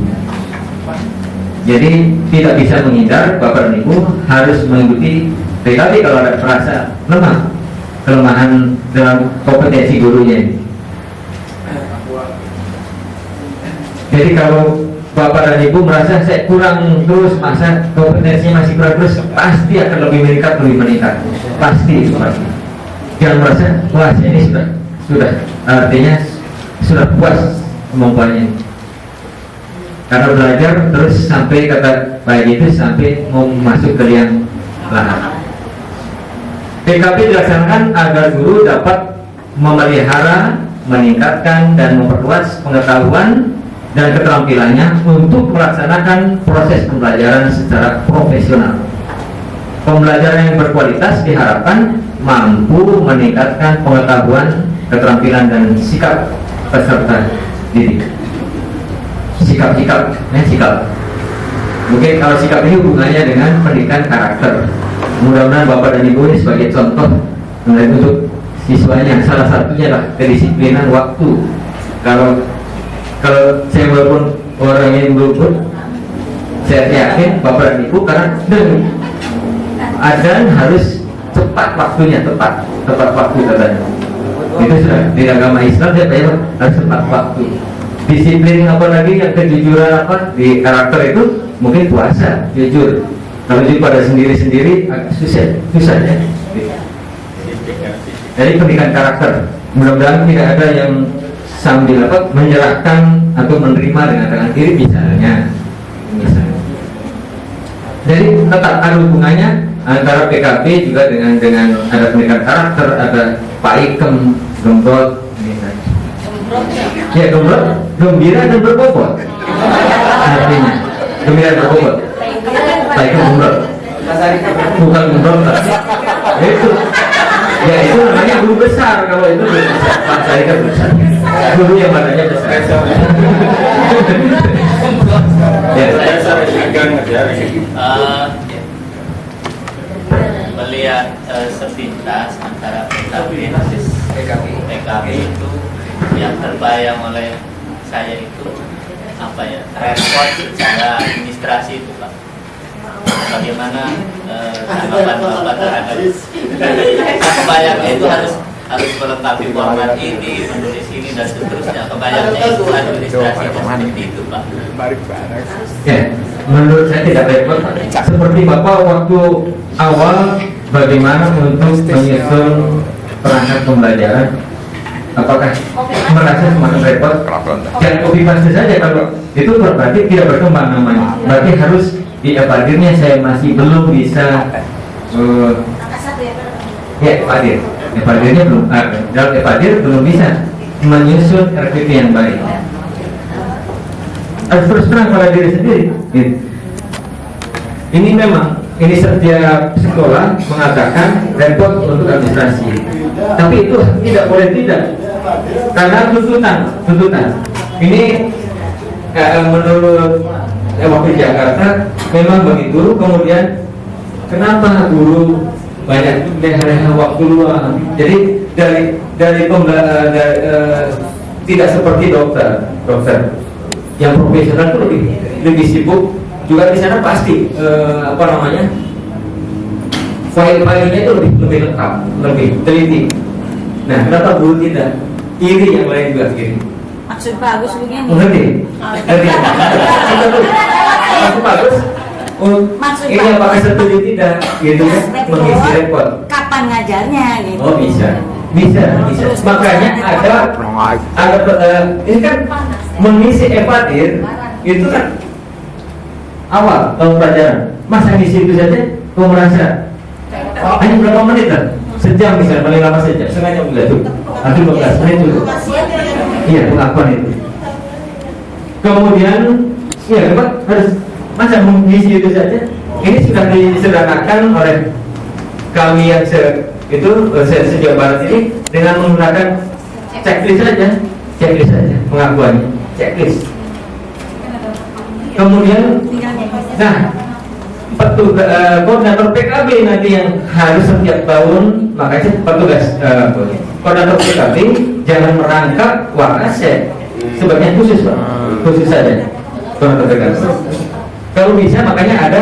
Jadi tidak bisa menghindar, Bapak dan Ibu harus mengikuti PKB kalau ada merasa kelemahan dalam kompetensi gurunya ini. Jadi kalau Bapak dan Ibu merasa saya kurang terus, masa kompetensinya masih kurang terus, pasti akan lebih meningkat, pasti. Jangan merasa wah saya ini sudah artinya sudah puas kemampuannya, karena belajar terus sampai kata baik itu sampai mau masuk ke liang lahat. PKB dilaksanakan agar guru dapat memelihara, meningkatkan dan memperluas pengetahuan dan keterampilannya untuk melaksanakan proses pembelajaran secara profesional. Pembelajaran yang berkualitas diharapkan mampu meningkatkan pengetahuan, keterampilan dan sikap peserta didik. Sikap. Mungkin kalau sikap ini hubungannya dengan pendidikan karakter. Mudah-mudahan Bapak dan Ibu ini sebagai contoh untuk siswanya. Salah satunya lah kedisiplinan waktu. Kalau saya walaupun orangnya belum, saya yakin Bapak dan Ibu karena adzan harus tepat waktunya, tepat waktu katanya. Itu sudah di agama Islam harus tepat waktu. Disiplin apalagi yang kejujuran apa di karakter itu mungkin puasa, jujur. Kalau jujur pada sendiri agak susah ya. Jadi pendidikan karakter. Mudah-mudahan tidak ada yang sambil menyerahkan atau menerima dengan tangan kiri misalnya. Jadi tetap ada hubungannya antara PKB juga dengan ada pendidikan karakter, ada paikem, gembrot misalnya. Ya gembrot, gembira dan berbobot. Artinya gembira dan berbobot. Paikem gembrot. Bukan gembrot. Itu. Ya itu namanya guru besar kalau itu guru besar. Pak saya kan besar. Guru yang badannya besar. Ya. Melihat sepintas antara PKB dan PKB itu yang terbayang oleh saya itu apa ya, repot secara administrasi itu Pak. Bagaimana tanggapan Bapak terhadap kebayangnya itu harus melengkapi format ini, menulis ini dan seterusnya. Kebayangnya itu administrasi seperti itu Pak. Ya, menurut saya tidak repot. Seperti Bapak waktu awal bagaimana untuk menyusun perangkat pembelajaran, apakah merasa semakin repot? Dan copy paste saja kalau itu berarti tidak berkembang namanya. Berarti harus di evadirnya saya masih belum bisa. Ya evadir, evadirnya belum. Dalam evadir belum bisa menyusun RPP yang baik. Harus terus terang pada diri sendiri. Ini memang setiap sekolah mengatakan repot untuk administrasi, tapi itu tidak boleh tidak, karena tuntutan. Ini menurut waktu Jakarta memang begitu. Kemudian kenapa guru banyak leha-leha waktu luang? Jadi tidak seperti dokter yang profesional itu lebih sibuk. Juga di sana pasti file-filenya itu lebih lengkap, lebih teliti. Nah, kenapa guru tidak? Iri, yang lain juga iri. Maksud bagus begini. Mengerti? Maksud bagus. Maksud Ini bagus. apakah setuju tidak? Gitu kan? Mengisi repot. Kapan ngajarnya gitu? Oh, bisa. Makanya ini kan mengisi evadir itu kan awal tahun pelajaran. Masa ngisi itu saja kau merasa hanya berapa menit kan? Sejam misalnya, paling lama sejam, setengah jam juga tuh. Atau 15 menit dulu. Iya, pengakuan itu. Kemudian, ya Pak, harus masa mengisi itu saja. Ini sudah disederhanakan oleh kami yang sejauh barat ini dengan menggunakan checklist saja, pengakuannya, checklist. Kemudian, nah, koordinator PKB nanti yang harus setiap tahun, makanya petugas koordinator PKB jangan merangkap Wakasek, sebabnya khusus Pak, khusus saja koordinator PKB. Kalau bisa makanya ada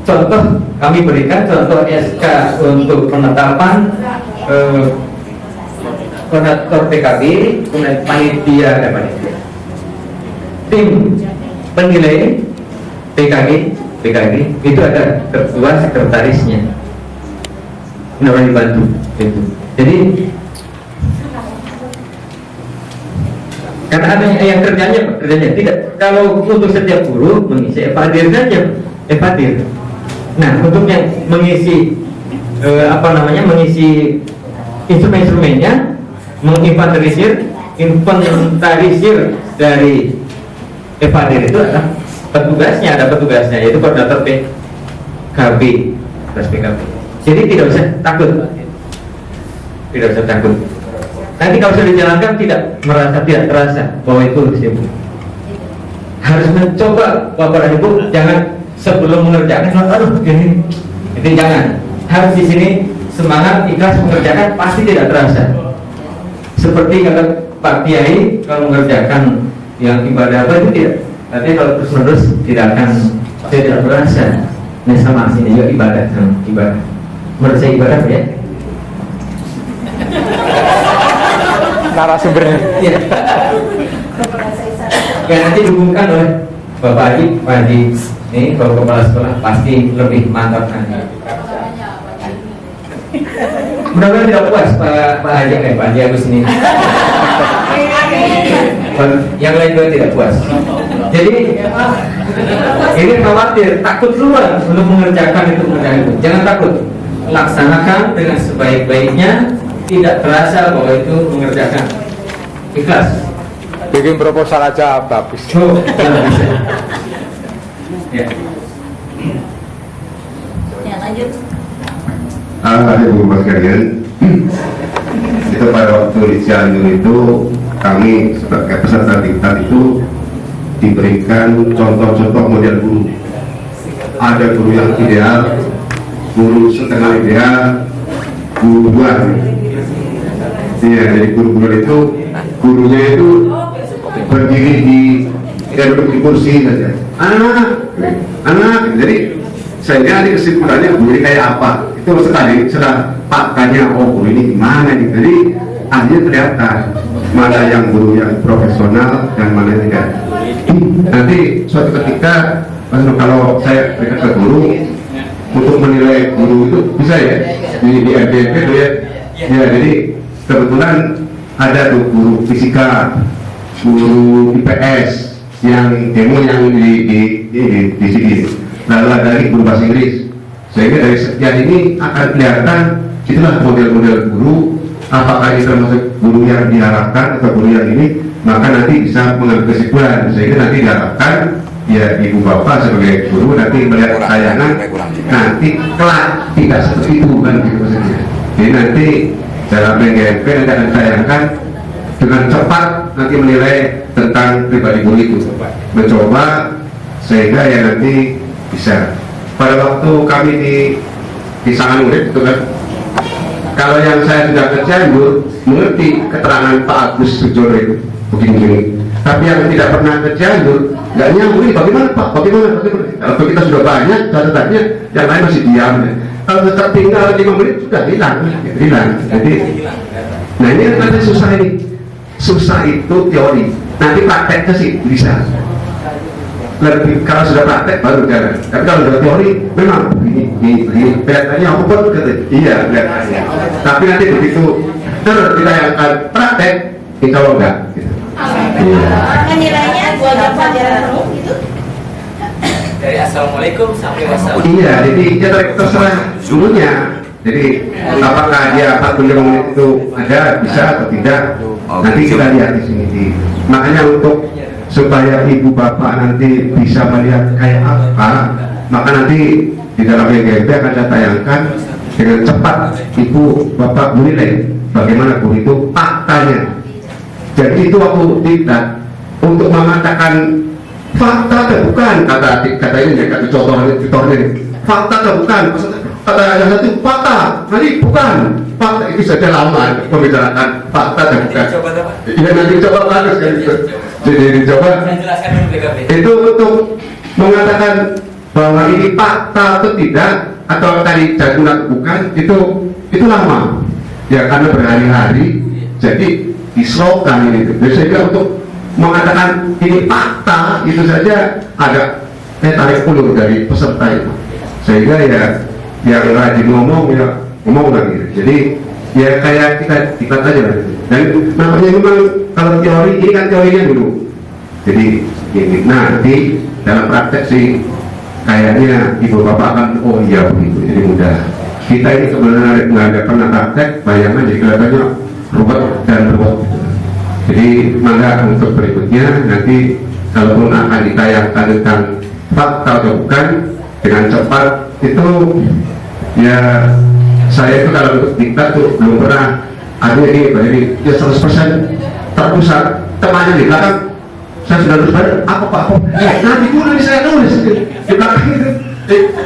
contoh, kami berikan contoh SK untuk penetapan koordinator PKB, panitia tim penilai PKG itu ada ketua sekretarisnya, namanya dibantu itu. Jadi karena ada yang kerjanya tidak, kalau untuk setiap guru mengisi evadir saja, evadir. Nah, untuk yang mengisi mengisi instrumen-instrumennya, menginventarisir dari evadir itu adalah ada petugasnya yaitu koordinator PKB. Jadi tidak usah takut. Nanti kalau sudah dijalankan tidak terasa bahwa itu sibuk. Harus mencoba Bapak Ibu, jangan sebelum mengerjakan ini jangan. Harus di sini semangat ikhlas mengerjakan, pasti tidak terasa. Seperti kata Pak Kiai, kalau mengerjakan yang ibadah apa itu tidak. Nanti kalau terus-menerus tidak berasa. Nah, sama sini juga ibadah. Menurut saya ibadah ya. Narasumbernya. Iya. Ya, nanti dihubungkan oleh Bapak Haji, Pak Haji ini kalau kepala sekolah pasti lebih mantap nanti. Mudah-mudahan tidak puas Pak Haji, Pak Haji Agus ini. Yang lain juga tidak puas. Jadi ini khawatir, takut duluan untuk mengerjakan itu. Jangan takut, laksanakan dengan sebaik-baiknya. Tidak terasa bahwa itu mengerjakan, ikhlas. Bikin proposal aja bagus. Jangan bisa. Ya. Ya, lanjut. Ibu sekalian, itu pada waktu di Cianjur itu kami sebagai peserta diklat itu diberikan contoh-contoh model guru. Ada guru yang ideal, guru setengah ideal, guru buah. Iya, jadi guru-guru itu gurunya itu berdiri duduk di kursi saja. Anak. Jadi sehingga ada kesimpulannya guru ini kayak apa? Itu sekali setelah Pak tanya, guru ini gimana nih? Jadi akhirnya kelihatan mana yang guru yang profesional dan mana yang tidak. Nanti suatu ketika kalau saya berikan ke guru untuk menilai guru itu bisa ya di RDP itu ya. Ya, jadi kebetulan ada tuh guru fisika, guru IPS yang demo yang di sini, lalu ada lagi guru bahasa Inggris. Sehingga dari sekian ini akan kelihatan itulah model-model guru, apakah ini termasuk guru yang diharapkan atau guru yang ini, maka nanti bisa mengambil kesimpulan. Sehingga nanti diharapkan ya ibu bapak sebagai guru nanti melihat tayangan nanti kelak tidak seperti itu kan gitu maksudnya. Jadi nanti dalam PGMP nanti akan ditayangkan dengan cepat nanti menilai tentang pribadi guru itu, mencoba sehingga ya nanti bisa. Pada waktu kami di Sangan Murid itu kan, kalau yang saya sudah kejandur mengerti keterangan Pak Agus Sujono itu begini-begini, tapi yang tidak pernah kejandur nggak nyambung, ini bagaimana Pak, bagaimana? Kalau kita sudah banyak catatannya, yang lain masih diam ya. Kalau tetap tinggal 5 menit sudah hilang. Jadi, nah ini nanti susah ini, susah itu teori, nanti prakteknya sih bisa. Lebih kalau sudah praktek baru jalan. Tapi kalau sudah teori memang begini. Kelihatannya aku pun kata, iya kelihatannya. Tapi nanti begitu terus kita yang akan praktek, insya Allah enggak. Gitu. Nilainya 2 jam pelajaran penuh gitu. Dari assalamualaikum sampai wassalam. Iya, jadi ya terserah dulunya. Jadi apakah dia 45 menit itu ada bisa atau tidak? Nanti kita lihat di sini. Makanya untuk supaya ibu bapak nanti bisa melihat kayak apa, maka nanti di dalam GGB akan saya tayangkan dengan cepat ibu bapak menilai bagaimana guru itu faktanya. Jadi itu waktu tidak untuk mengatakan fakta atau bukan, kata ini kata contohnya fakta atau bukan, kata yang satu fakta, nanti bukan fakta, itu saja lama pembicaraan fakta atau bukan. Iya nanti coba bagus kan itu. Jadi dicoba Saya jelaskan dulu BKB. itu untuk mengatakan bahwa ini fakta atau tidak, atau tadi jatuh atau bukan, itu lama ya karena berhari-hari. Jadi dislokan ini tuh. Jadi sehingga untuk mengatakan ini fakta itu saja agak tarik ulur dari peserta itu, sehingga ya yang rajin ngomong ya ngomong lagi. Jadi ya kayak kita diklat aja lah. Dan namanya memang kalau teori ini kan teorinya dulu. Jadi ini nanti dalam praktek sih kayaknya ibu bapak akan oh iya begitu. Jadi mudah. Kita ini sebenarnya nggak ada pernah praktek, bayangan jadi kelihatannya ruwet dan ruwet. Jadi maka untuk berikutnya nanti kalaupun akan ditayangkan tentang fakta atau bukan dengan cepat itu ya saya itu kalau untuk diktat tuh belum pernah ada ini ya 100% terpusat temannya di belakang saya sudah terus apa pak nanti dulu nih saya nulis di belakang itu.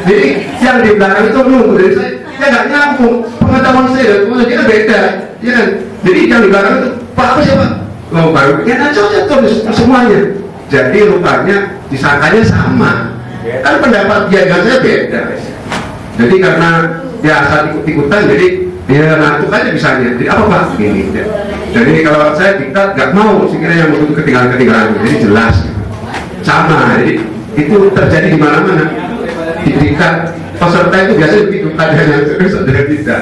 Jadi yang di belakang itu nunggu dari saya nggak nyambung pengetahuan saya kita beda ya kan. Jadi yang di belakang itu pak apa siapa oh baru ya nanti saya tulis semuanya. Jadi rupanya disangkanya sama kan pendapat dia dengan saya beda. Jadi karena biasa ikut-ikutan jadi dia ngantuk aja bisanya. Jadi apa pak gini ya. Jadi kalau saya diktat nggak mau sekiranya yang begitu ketinggalan jadi jelas sama. Jadi itu terjadi di mana-mana di diktat peserta itu biasanya begitu, ada yang serius ada yang tidak.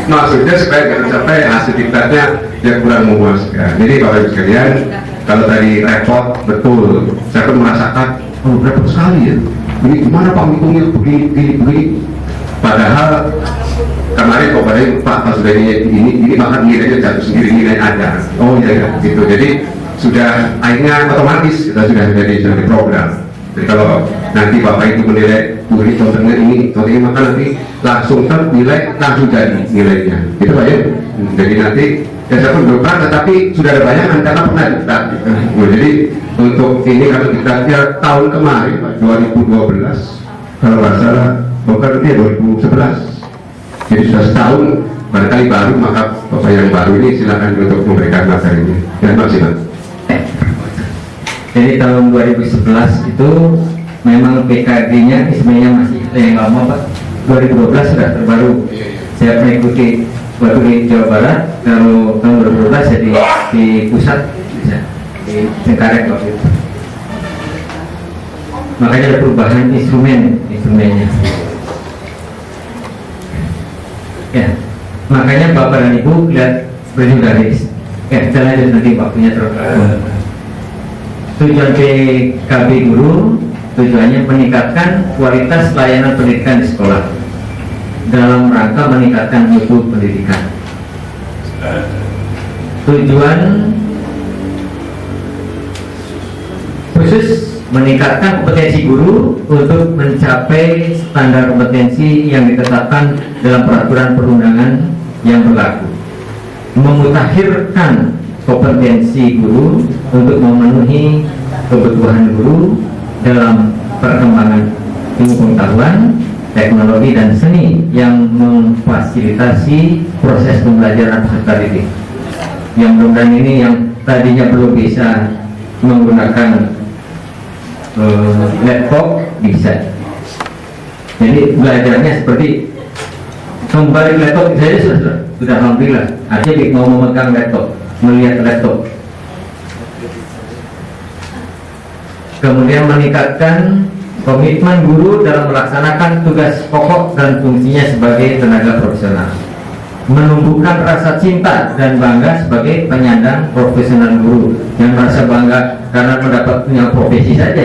Maksudnya supaya jangan sampai hasil diktatnya yang kurang memuaskan. Jadi kalau sekalian kalau tadi repot betul, saya pun merasakan oh repot sekali ya. Ini gimana pak hitungnya begini. Padahal kemarin kok pada Pak pas sudah ini maka nilainya jatuh sendiri nilai ada. Oh iya gitu. Jadi sudah akhirnya otomatis kita sudah jadi program. Jadi kalau nanti Bapak itu menilai ini contohnya ini maka nanti langsung nilai langsung jadi nilainya. Gitu Pak ya. Jadi nanti ya saya pun belum pernah tetapi sudah ada bayangan karena pernah diktat. Jadi untuk ini kalau diktatnya tahun kemarin Pak 2012 kalau nggak salah bukan dia 2011. Jadi sudah setahun, barangkali baru, maka Bapak yang baru ini silakan untuk memberikan materinya. Terima kasih Pak. Jadi tahun 2011 itu memang PKD-nya sebenarnya masih yang lama Pak. 2012 sudah terbaru. Saya mengikuti waktu di Jawa Barat, kalau tahun 2012 jadi di pusat di Cengkareng waktu itu. Makanya ada perubahan instrumennya. Ya, makanya Bapak dan Ibu lihat berjurnalis. Ya, kita lanjut nanti waktunya terus. Tujuan PKB Guru tujuannya meningkatkan kualitas layanan pendidikan di sekolah dalam rangka meningkatkan mutu pendidikan. Tujuan khusus meningkatkan kompetensi guru untuk mencapai standar kompetensi yang ditetapkan dalam peraturan perundangan yang berlaku, memutakhirkan kompetensi guru untuk memenuhi kebutuhan guru dalam perkembangan ilmu pengetahuan, teknologi dan seni yang memfasilitasi proses pembelajaran peserta didik. Yang mudah-mudahan ini yang tadinya belum bisa menggunakan laptop bisa. Jadi belajarnya seperti kembali laptop saya sudah alhamdulillah. Artinya mau memegang laptop, melihat laptop. Kemudian meningkatkan komitmen guru dalam melaksanakan tugas pokok dan fungsinya sebagai tenaga profesional. Menumbuhkan rasa cinta dan bangga sebagai penyandang profesional guru. Yang merasa bangga karena mendapat punya profesi saja.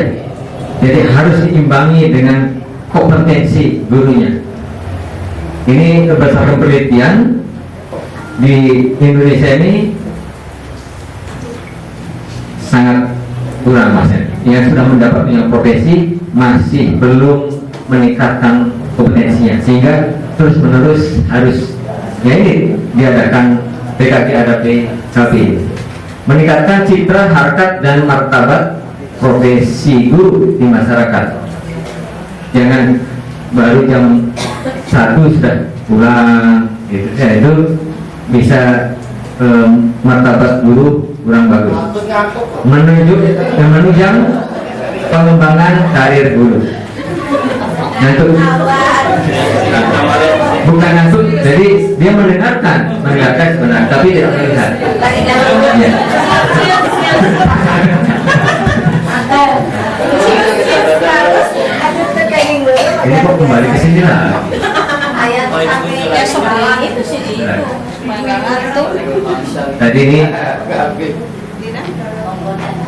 Jadi harus diimbangi dengan kompetensi gurunya. Ini berdasarkan penelitian di Indonesia ini sangat kurang mas. Yang sudah mendapat punya profesi masih belum meningkatkan kompetensinya, sehingga terus menerus harus ini diadakan PKB meningkatkan citra, harkat dan martabat profesi guru di masyarakat. Jangan baru jam 1 sudah pulang gitu. Itu bisa martabat guru kurang bagus. Menunjang pengembangan karir guru. Ngantuk, bukan ngantuk, jadi dia mendengarkan sebenarnya, tapi tidak melihat. Ya. Ini kok kembali ke sini lah. Tadi ini.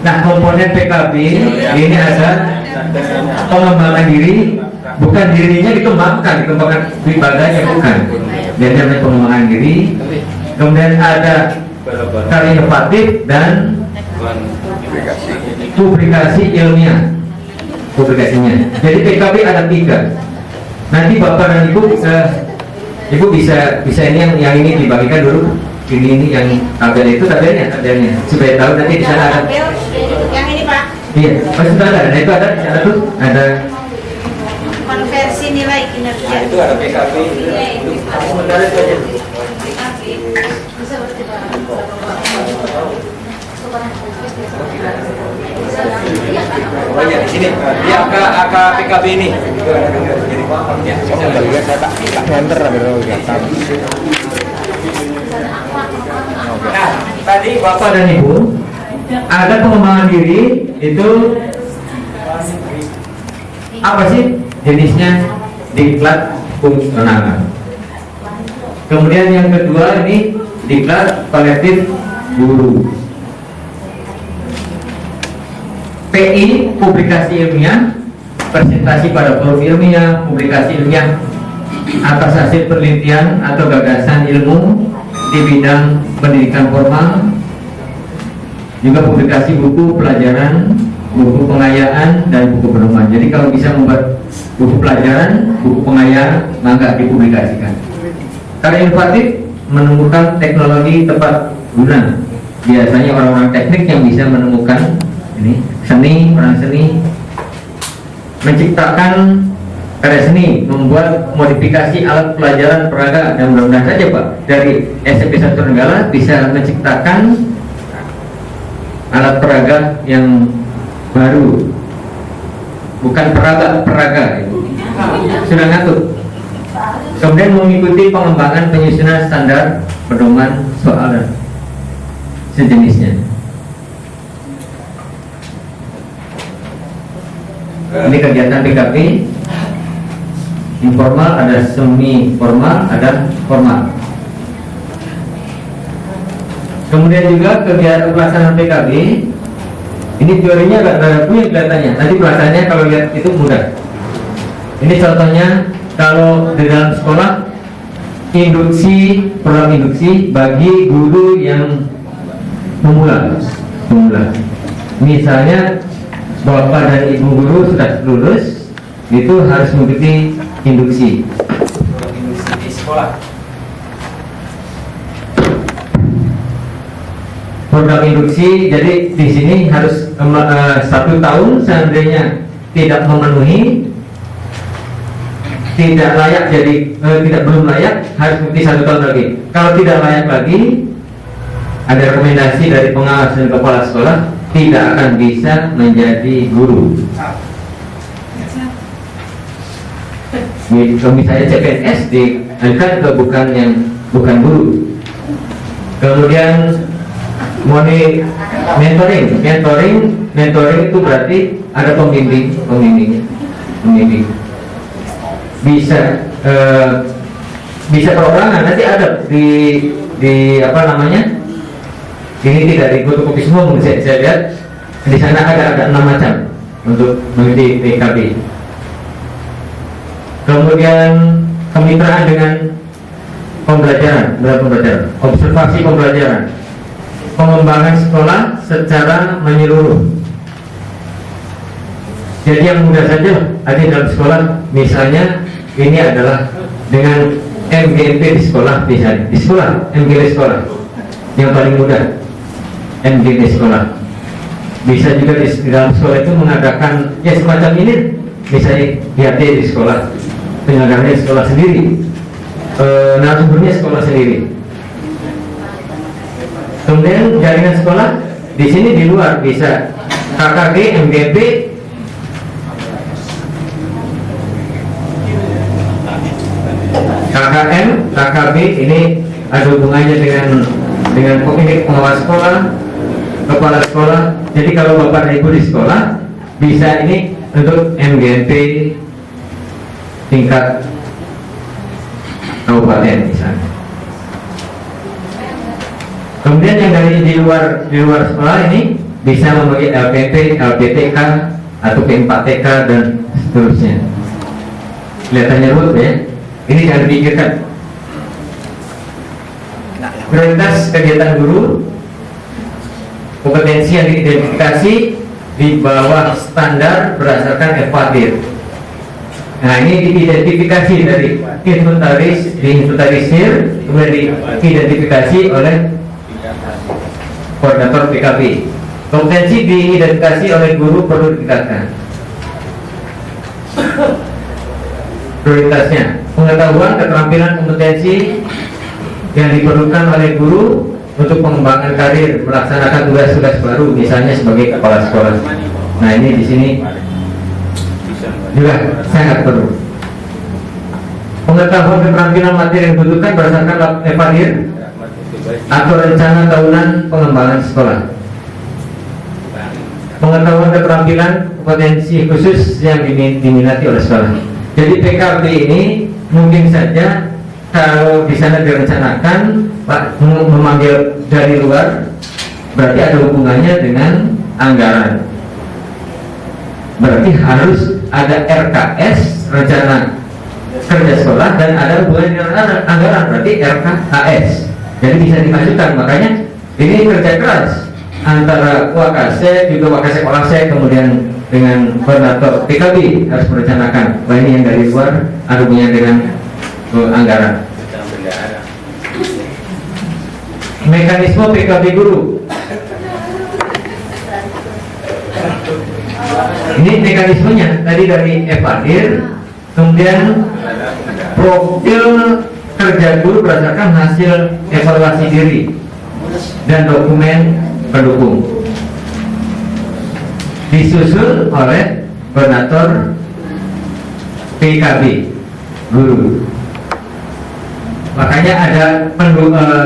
Nah, komponen PKB ini ada pengembangan diri, bukan dirinya dikembangkan pribadinya bukan. Dia namanya pengembangan diri. Kemudian ada karya inovatif dan publikasi ilmiah. Publikasinya. Jadi PKB ada 3. Nanti Bapak dan Ibu bisa ini yang ini dibagikan dulu. Ini yang tabel itu tabelnya supaya tahu nanti di sana ada. Yang ini Pak. Iya, pasti sudah ada. Nah itu ada di sana tuh ada Konversi nilai kinerja. Nah, itu ada PKB. Sebenarnya itu aja. Oh ya, di sini. Di angka PKB ini. Ya, nah, tadi Bapak dan Ibu ada pengembangan diri itu apa sih jenisnya? Diklat fungsional. Kemudian yang kedua ini diklat kolektif guru. PI publikasi ilmiah, presentasi pada forum ilmiah, publikasi ilmiah atas hasil penelitian atau gagasan ilmu di bidang pendidikan formal, juga publikasi buku pelajaran, buku pengayaan dan buku pedoman. Jadi kalau bisa membuat buku pelajaran, buku pengayaan, maka dipublikasikan. Karya inovatif menemukan teknologi tepat guna. Biasanya orang-orang teknik yang bisa menemukan ini seni, orang seni menciptakan karya seni, membuat modifikasi alat pelajaran peraga, dan mudah-mudahan saja Pak dari SMP 1 Nenggala bisa menciptakan alat peraga yang baru, bukan peraga sudah ngatur. Kemudian mengikuti pengembangan penyusunan standar pedoman soal dan sejenisnya. Ini kegiatan PKB informal, ada semi formal, ada formal. Kemudian juga kegiatan pelaksanaan PKB ini teorinya agak ada punya kelihatannya. Nanti pelaksanaannya kalau lihat itu mudah. Ini contohnya kalau di dalam sekolah program induksi bagi guru yang pemula. Misalnya Bapak dan Ibu guru sudah lulus, itu harus mengikuti induksi. Induksi di sekolah. program induksi. Jadi di sini harus 1 tahun, seandainya tidak memenuhi, tidak layak, jadi belum layak, harus mengikuti 1 tahun lagi. Kalau tidak layak lagi, ada rekomendasi dari pengawas dan kepala sekolah, tidak akan bisa menjadi guru. Misalnya CPNS dialihkan ke bukan guru. Kemudian mentoring itu berarti ada pembimbing. Bisa perorangan, nanti ada di apa namanya, ini tidak di fotokopi semua, saya lihat di sana ada 6 macam untuk mengikuti PKB. Kemudian kemitraan dengan pembelajaran, observasi pembelajaran, pengembangan sekolah secara menyeluruh. Jadi yang mudah saja ada dalam sekolah, misalnya ini adalah dengan MGMP di sekolah, di sekolah MGMP sekolah yang paling mudah, MGMP sekolah. Bisa juga di dalam sekolah itu mengadakan ya semacam ini, misalnya HT di sekolah, penyelenggaranya sekolah sendiri, narasumbernya sekolah sendiri. Kemudian jaringan sekolah di sini di luar bisa KKG, MGP, KKM, KKB. Ini ada hubungannya dengan komite pengawas sekolah, kepala sekolah. Jadi kalau bapak ibu di sekolah bisa ini untuk MGP tingkat kabupaten misalnya. Kemudian yang dari di luar sekolah ini bisa membagi LPP, LPTK atau P4TK dan seterusnya. Kelihatannya rumit ya. Ini jangan dipikirkan. Prioritas kegiatan guru, kompetensi yang diidentifikasi di bawah standar berdasarkan FADIR. Nah, ini diidentifikasi dari diinventarisir, kemudian diidentifikasi oleh koordinator PKB. Kompetensi diidentifikasi oleh guru perlu ditingkatkan. Prioritasnya pengetahuan, keterampilan, kompetensi yang diperlukan oleh guru untuk pengembangan karir, melaksanakan tugas-tugas baru, misalnya sebagai kepala sekolah. Nah, ini di sini juga sangat perlu. Pengetahuan, keterampilan, materi yang dibutuhkan berdasarkan FADIR atau rencana tahunan pengembangan sekolah. Pengetahuan, keterampilan, kompetensi khusus yang diminati oleh sekolah. Jadi PKB ini mungkin saja kalau di sana direncanakan Pak memanggil dari luar, berarti ada hubungannya dengan anggaran. Berarti harus ada RKS, rencana kerja sekolah, dan ada hubungan dengan anggaran, berarti RKAS. Jadi bisa dimasukkan. Makanya ini kerja keras antara Wakasek, juga Wakasek Olasek, kemudian dengan koordinator PKB harus merencanakan. Wah, ini yang dari luar ada hubungannya dengan anggaran. Mekanisme PKB guru. Ini mekanismenya tadi dari FADIR, kemudian profil kerja guru berdasarkan hasil evaluasi diri dan dokumen pendukung, disusun oleh koordinator PKB guru. Makanya ada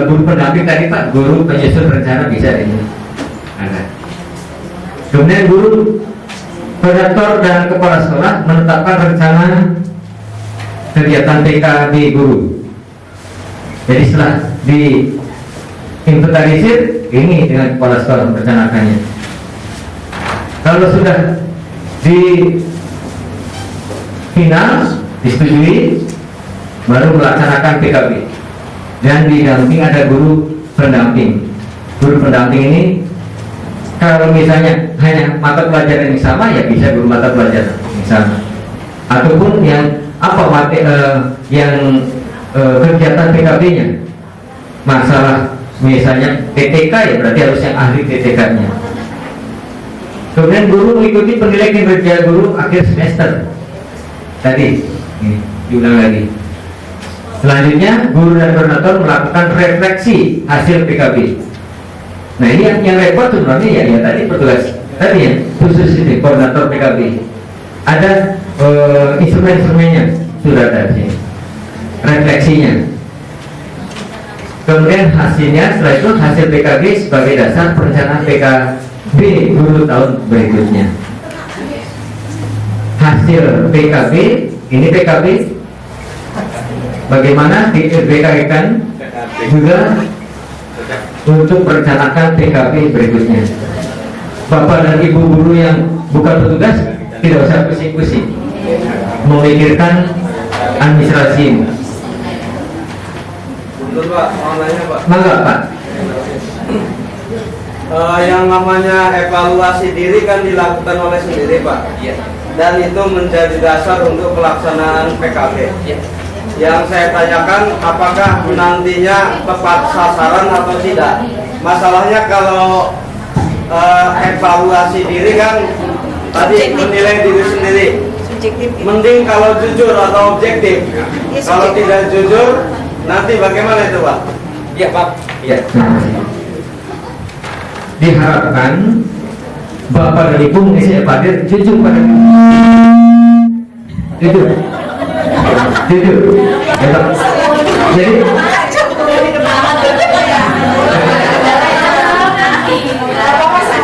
guru pendamping tadi Pak, guru penyusun rencana bisa ini ada. Kemudian guru, koordinator dan kepala sekolah menetapkan rencana kegiatan PKB guru. Jadi setelah di inventarisir, ini dengan kepala sekolah merencanakannya. Kalau sudah di final disetujui, baru melaksanakan PKB dan didamping ada guru pendamping. Guru pendamping ini kalau misalnya hanya mata pelajaran yang sama, ya bisa guru mata pelajaran yang sama, ataupun yang apa kegiatan PKB-nya, masalah misalnya PTK ya berarti harus yang ahli PTK-nya. Kemudian guru mengikuti penilaian kinerja guru akhir semester. Tadi, ini diulang lagi. Selanjutnya, guru dan koordinator melakukan refleksi hasil PKB. Nah ini yang repot sebenarnya ya tadi petugas tadi ya khusus ini koordinator PKB. Ada instrumen-instrumennya sudah ada di sini. Refleksinya. Kemudian hasilnya setelah itu hasil PKB sebagai dasar perencanaan PKB guru tahun berikutnya. Hasil PKB ini PKB bagaimana di-BKK-kan juga untuk merencanakan PKB berikutnya. Bapak dan ibu guru yang bukan petugas tidak usah pusing-pusing memikirkan administrasi. Betul Pak, mau nanya Pak. Mangga Pak. Yang namanya evaluasi diri kan dilakukan oleh sendiri Pak. Iya. Dan itu menjadi dasar untuk pelaksanaan PKB. Iya. Yang saya tanyakan apakah nantinya tepat sasaran atau tidak. Masalahnya kalau evaluasi diri kan tadi menilai diri sendiri. Mending kalau jujur atau objektif. Kalau tidak jujur nanti bagaimana itu Pak? Iya Pak. Ya. Diharapkan Bapak dan Ibu mengisi evaluasi jujur pada jujur. Jujur. Ya, jadi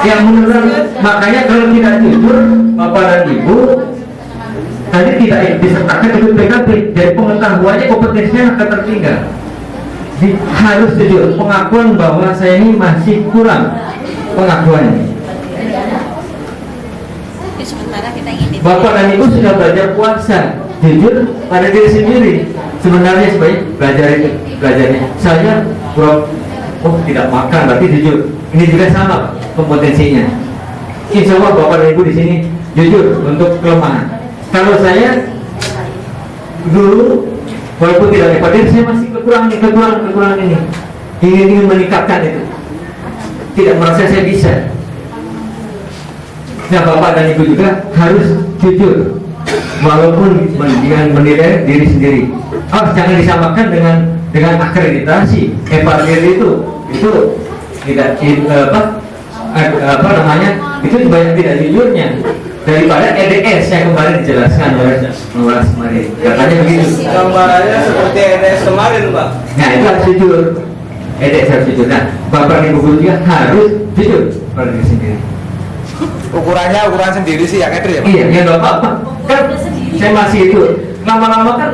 yang menurut makanya kalau tidak jujur Bapak dan Ibu tadi tidak disertakan ikut PKB, jadi pengetahuannya kompetensinya akan tertinggal. Harus jujur, pengakuan bahwa saya ini masih kurang pengakuannya. Bapak dan Ibu sudah belajar puasa, jujur pada diri sendiri. Sebenarnya sebaiknya belajarnya. Saya kurang, tidak makan, berarti jujur. Ini juga sama kompetensinya. Insya Allah Bapak dan Ibu di sini jujur untuk kelemahan. Kalau saya dulu walaupun tidak evadir, saya masih kekurangan ini. Ingin meningkatkan itu. Tidak merasa saya bisa. Nah Bapak dan Ibu juga harus jujur walaupun dengan menilai diri sendiri. Jangan disamakan dengan akreditasi. Evaluasi itu tidak apa namanya, itu banyak tidak jujurnya daripada EDS yang kemarin dijelaskan oleh kemarin. Katanya begitu. Gambarannya seperti EDS kemarin Pak. Nah itu harus jujur. EDS harus jujur. Nah Bapak dan Ibu guru juga harus jujur pada diri sendiri. Ukurannya ukuran sendiri sih yang itu ya Pak? Iya, ya nggak apa-apa. Kan saya masih itu lama-lama kan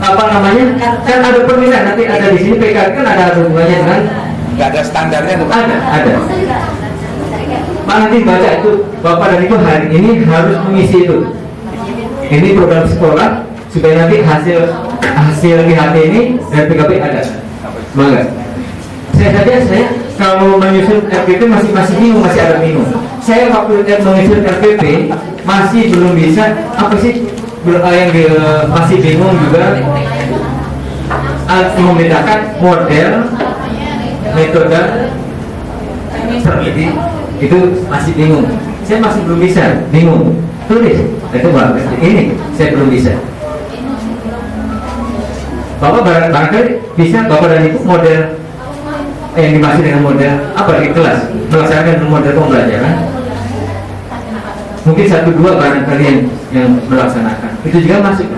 apa namanya kan ada penilaian nanti ada di sini PKK kan ada hubungannya dengan Nggak ada standarnya tuh Pak? ada. Pak nanti baca itu Bapak dan Ibu hari ini harus mengisi itu. Ini program sekolah supaya nanti hasil IHT ini dan PKP ada. Semangat. Saya kalau menyusun RPP masih bingung, masih ada bingung. Saya waktu menyusun RPP masih belum bisa apa sih masih bingung juga membedakan model metode strategi itu masih bingung. Saya masih belum bisa bingung. Tulis itu bagus. Ini saya belum bisa. Bapak barangkali bisa Bapak dan Ibu model yang dimaksud dengan model apa di kelas melaksanakan model pembelajaran mungkin 1-2 barangkali yang melaksanakan itu juga masuk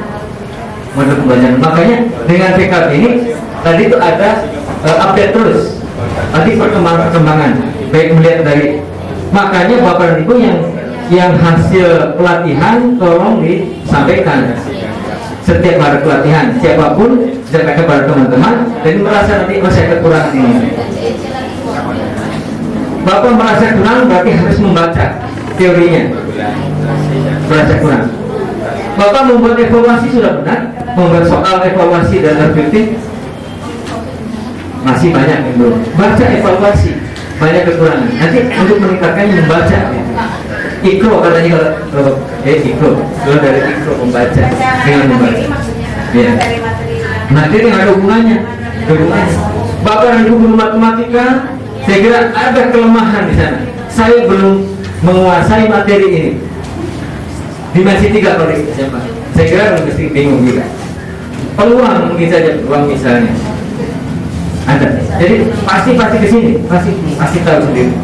model pembelajaran. Makanya dengan PKB ini tadi itu ada update terus nanti perkembangan baik melihat dari makanya Bapak dan Ibu yang hasil pelatihan tolong disampaikan setiap hari pelatihan siapapun sampaikan kepada teman-teman dan merasa nanti saya kekurangan ini. Bapak merasa kurang berarti harus membaca teorinya. Merasa kurang. Bapak membuat evaluasi sudah benar, membuat soal evaluasi dan objektif masih banyak yang belum. Baca evaluasi banyak kekurangan. Nanti untuk meningkatkannya membaca. Ikro katanya kalau ikro, kalau dari ikro membaca dengan membaca. Ya. Nanti ini ada hubungannya. Bapak dan Ibu guru matematika, saya kira ada kelemahan di sana. Saya belum menguasai materi ini. Dimensi 3 kalau di SMA. Saya kira mesti bingung juga. Peluang mungkin saja, peluang misalnya ada. Jadi pasti ke sini, pasti tahu sendiri.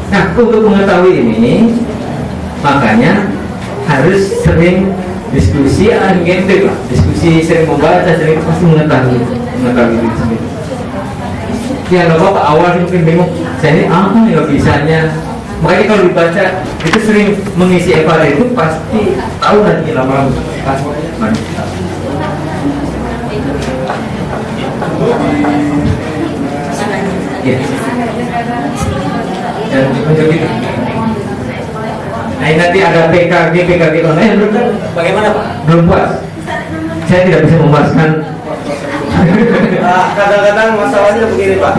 Nah, untuk mengetahui ini, makanya harus sering diskusi agenda lah, diskusi sering membaca, sering pasti mengetahui diri sendiri. Ya nggak apa-apa, awalnya mungkin bingung, saya ini apa ya bisanya. Makanya kalau dibaca itu sering mengisi evaluasi itu pasti tahu nanti lama-lama pasti. Ya. Dan untuk itu. Nah ini nanti ada PKG online belum kan? Bagaimana Pak? Belum puas. Saya tidak bisa memuaskan. Kadang-kadang masalahnya begini Pak,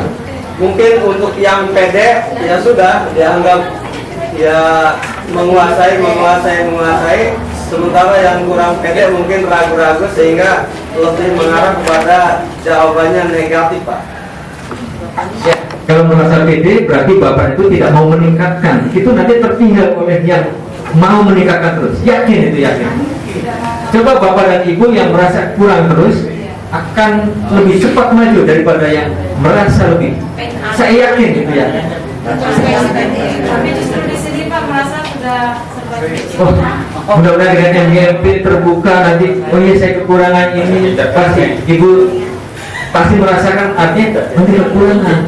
mungkin untuk yang pede ya sudah dianggap ya menguasai, sementara yang kurang pede mungkin ragu-ragu sehingga lebih mengarah kepada jawabannya negatif Pak. Ya, kalau merasa pede berarti Bapak itu tidak mau meningkatkan. Itu nanti tertinggal oleh yang mau meningkatkan terus. Yakin itu yakin. Coba Bapak dan Ibu yang merasa kurang terus akan lebih cepat maju daripada yang merasa lebih. Saya yakin itu ya. Tapi justru di sini Pak merasa sudah serba. Oh, mudah-mudahan dengan MGMP terbuka nanti. Oh iya saya kekurangan ini pasti Ibu pasti merasakan artinya nanti kekurangan.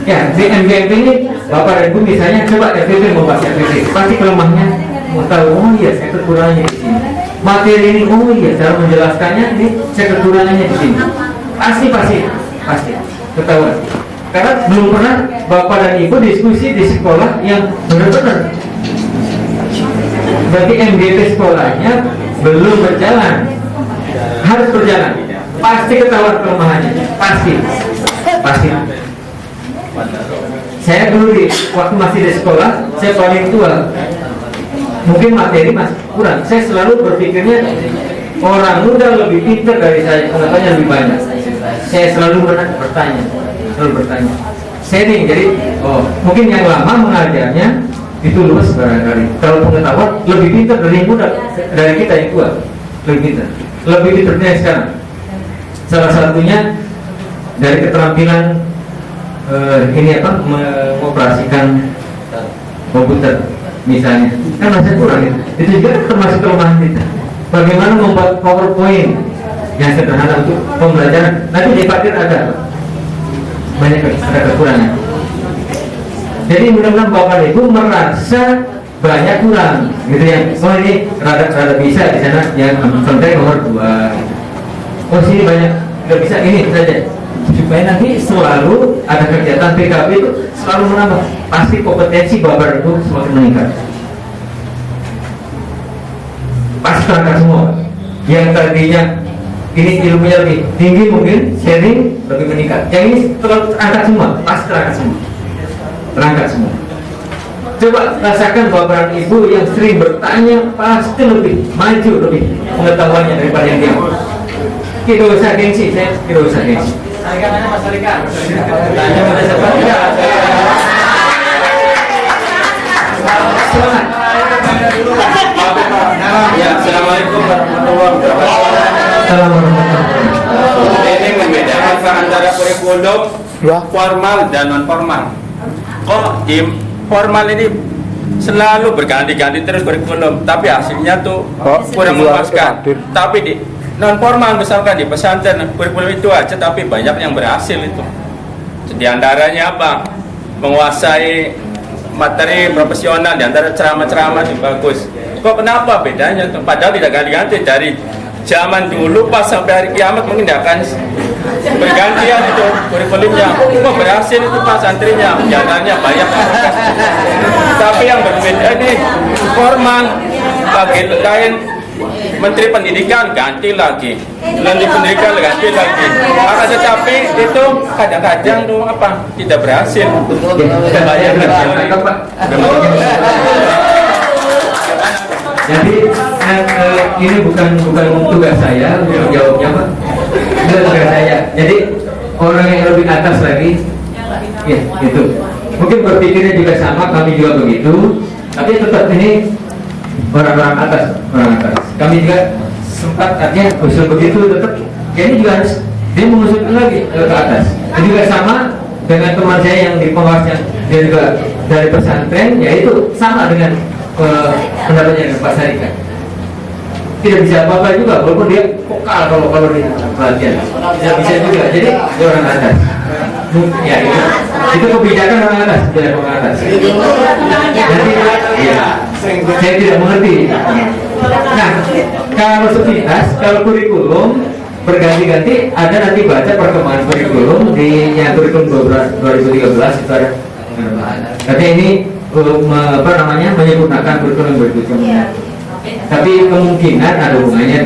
Ya di MGMP ini Bapak dan Ibu misalnya coba FPP membaca FPP pasti kelemahannya mau tahu. Oh iya saya kekurangannya di sini. Materi ini, oh iya, cara menjelaskannya ini saya kekurangannya di sini. Pasti ketahuan. Karena belum pernah Bapak dan Ibu diskusi di sekolah yang benar-benar. Berarti MGP sekolahnya belum berjalan, harus berjalan. Pasti ketahuan kelemahannya, pasti. Saya dulu waktu masih di sekolah, saya paling tua. Mungkin materi masih kurang. Saya selalu berpikirnya orang muda lebih pintar dari saya, pengetahuannya lebih banyak. Saya selalu bertanya. Sharing, jadi mungkin yang lama mengajarnya itu luas barangkali. Kalau pengetahuan lebih pintar dari yang muda, dari kita yang tua, lebih pintar, lebih pintarnya sekarang. Salah satunya dari keterampilan mengoperasikan komputer. Misalnya, kan masih kurang itu juga termasuk kelemahan kita. Bagaimana membuat PowerPoint yang sederhana untuk pembelajaran? Nanti di Fatir ada banyak ada kekurangan. Jadi mudah-mudahan Bapak Ibu merasa banyak kurang, gitu ya. Oh ini rada bisa di sana, yang contohnya nomor 2. Oh sini banyak nggak bisa, ini saja. Supaya nanti selalu ada kegiatan PKB itu selalu menambah, pasti kompetensi Bapak Ibu semakin meningkat. Pasti terangkat semua. Yang tadinya ini ilmunya lebih tinggi mungkin sharing lebih meningkat. Yang ini terangkat semua, pasti terangkat semua. Coba rasakan Bapak dan Ibu yang sering bertanya pasti lebih maju, lebih pengetahuannya daripada yang diam. Tidak usah gengsi, saya tidak usah gengsi. Saya kan Mas Alika. Tanya pada siapa? Semangat. Ya, assalamualaikum warahmatullahi wabarakatuh. Assalamualaikum. Ini membedakan antara kurikulum formal dan non formal. Kok di formal ini selalu berganti-ganti terus kurikulum, tapi hasilnya tuh kurang memuaskan. Tapi di non formal misalkan di pesantren kurikulum itu aja tapi banyak yang berhasil itu. Di antaranya apa? Menguasai materi profesional, di antara ceramah-ceramah itu bagus. Kok kenapa bedanya tuh? Padahal tidak ganti-ganti dari zaman dulu pas sampai hari kiamat mungkin tidak akan bergantian itu kurikulumnya. Kok berhasil itu pas santrinya, jalannya banyak. Tapi yang berbeda ini formal, bagi lain Menteri Pendidikan ganti lagi, Menteri Pendidikan ganti lagi. Maka tetapi itu kadang-kadang tuh apa tidak berhasil. Jadi ini bukan tugas saya untuk jawabnya Pak. Enggak saya. Jadi orang yang lebih atas lagi, ya itu. Mungkin berpikirnya juga sama, kami juga begitu. Tapi tetap ini orang-orang atas, orang atas. Kami juga sempat artinya usul begitu tetap. Ini juga harus dia mengusulkan lagi ke atas. Ini juga sama dengan teman saya yang di pengawas yang dia juga dari pesantren, yaitu sama dengan pendapatnya dengan Pak Sarika. Tidak bisa apa-apa juga, walaupun dia vokal kalau di pelatihan tidak bisa juga. Jadi dia orang atas. Ya itu kebijakan orang atas, tidak orang atas. Jadi ya, saya tidak mengerti. Nah, kalau sepintas, kalau kurikulum berganti-ganti, ada nanti baca perkembangan kurikulum di yang kurikulum 2013 itu ada. Katanya ini apa namanya menyempurnakan kurikulum berikutnya. Tapi kemungkinan ada hubungannya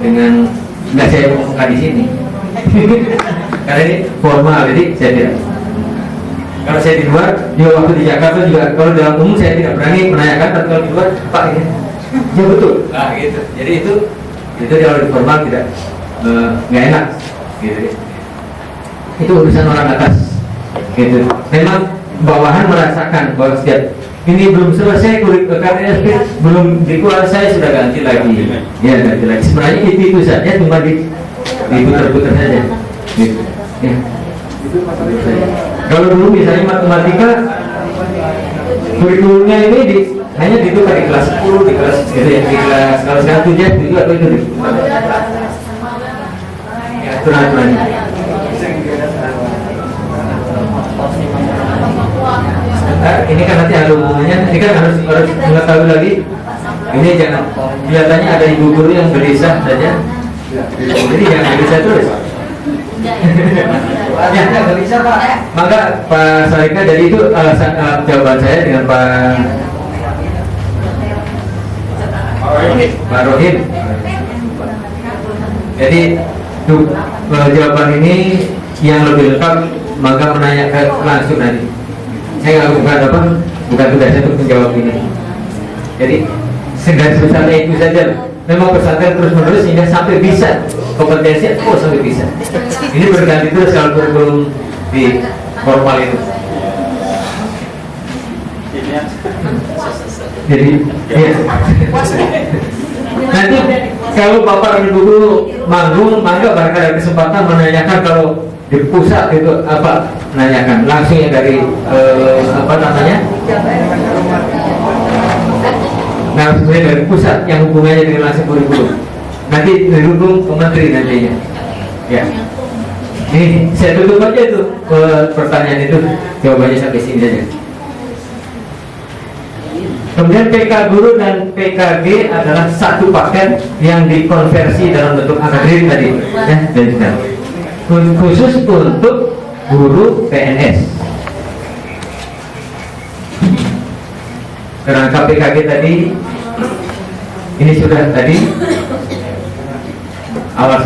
dengan nggak saya ngomongkan di sini. Karena ini formal, jadi saya tidak. Kalau saya di luar, juga waktu di Jakarta juga kalau dalam umum saya tidak berani menanyakan, tapi kalau di luar, Pak ini, ya betul. Nah gitu. Jadi itu kalau di formal tidak nggak enak, gitu. Itu urusan orang atas, gitu. Memang bawahan merasakan bahwa setiap ini belum selesai karena belum dikeluar, saya sudah ganti lagi, ya ganti lagi. Sebenarnya itu saja, cuma diputar-putar saja, gitu. Ya. Kalau dulu misalnya matematika kurikulumnya ini hanya ditukar di kelas 10, di kelas gitu ya, di kelas kalau sekarang 7 itu atau itu ya aturan-aturannya. Ini kan nanti ada hubungannya, ini kan harus mengetahui lagi. Ini jangan kelihatannya ada ibu guru yang gelisah saja, jadi jangan gelisah terus. Ya, maka Pak Sarika, jadi itu jawaban saya dengan Pak Rohim. Jadi jawaban ini yang lebih lengkap maka menanyakan langsung nanti. Saya bukan tugas saya untuk menjawab ini. Jadi sebesarnya itu saja. Memang pesantren terus menerus sehingga sampai bisa kompetensi, sampai bisa. Ini berganti terus kalau kurikulum di formal itu. Jadi ya. Nanti kalau Bapak dan Ibu manggung, mangga barangkali ada kesempatan menanyakan kalau di pusat itu apa, menanyakan langsung ya dari apa namanya? Nah, sebenarnya dari pusat yang hubungannya dengan langsung kurikulum. Nanti didukung ke menteri nantinya. Ya. Ini saya tutup aja itu pertanyaan itu, jawabannya sampai sini saja. Kemudian PK Guru dan PKG adalah satu paket yang dikonversi dalam bentuk akademik tadi, ya, dan khusus untuk guru PNS. Kerangka PKG tadi ini sudah tadi awal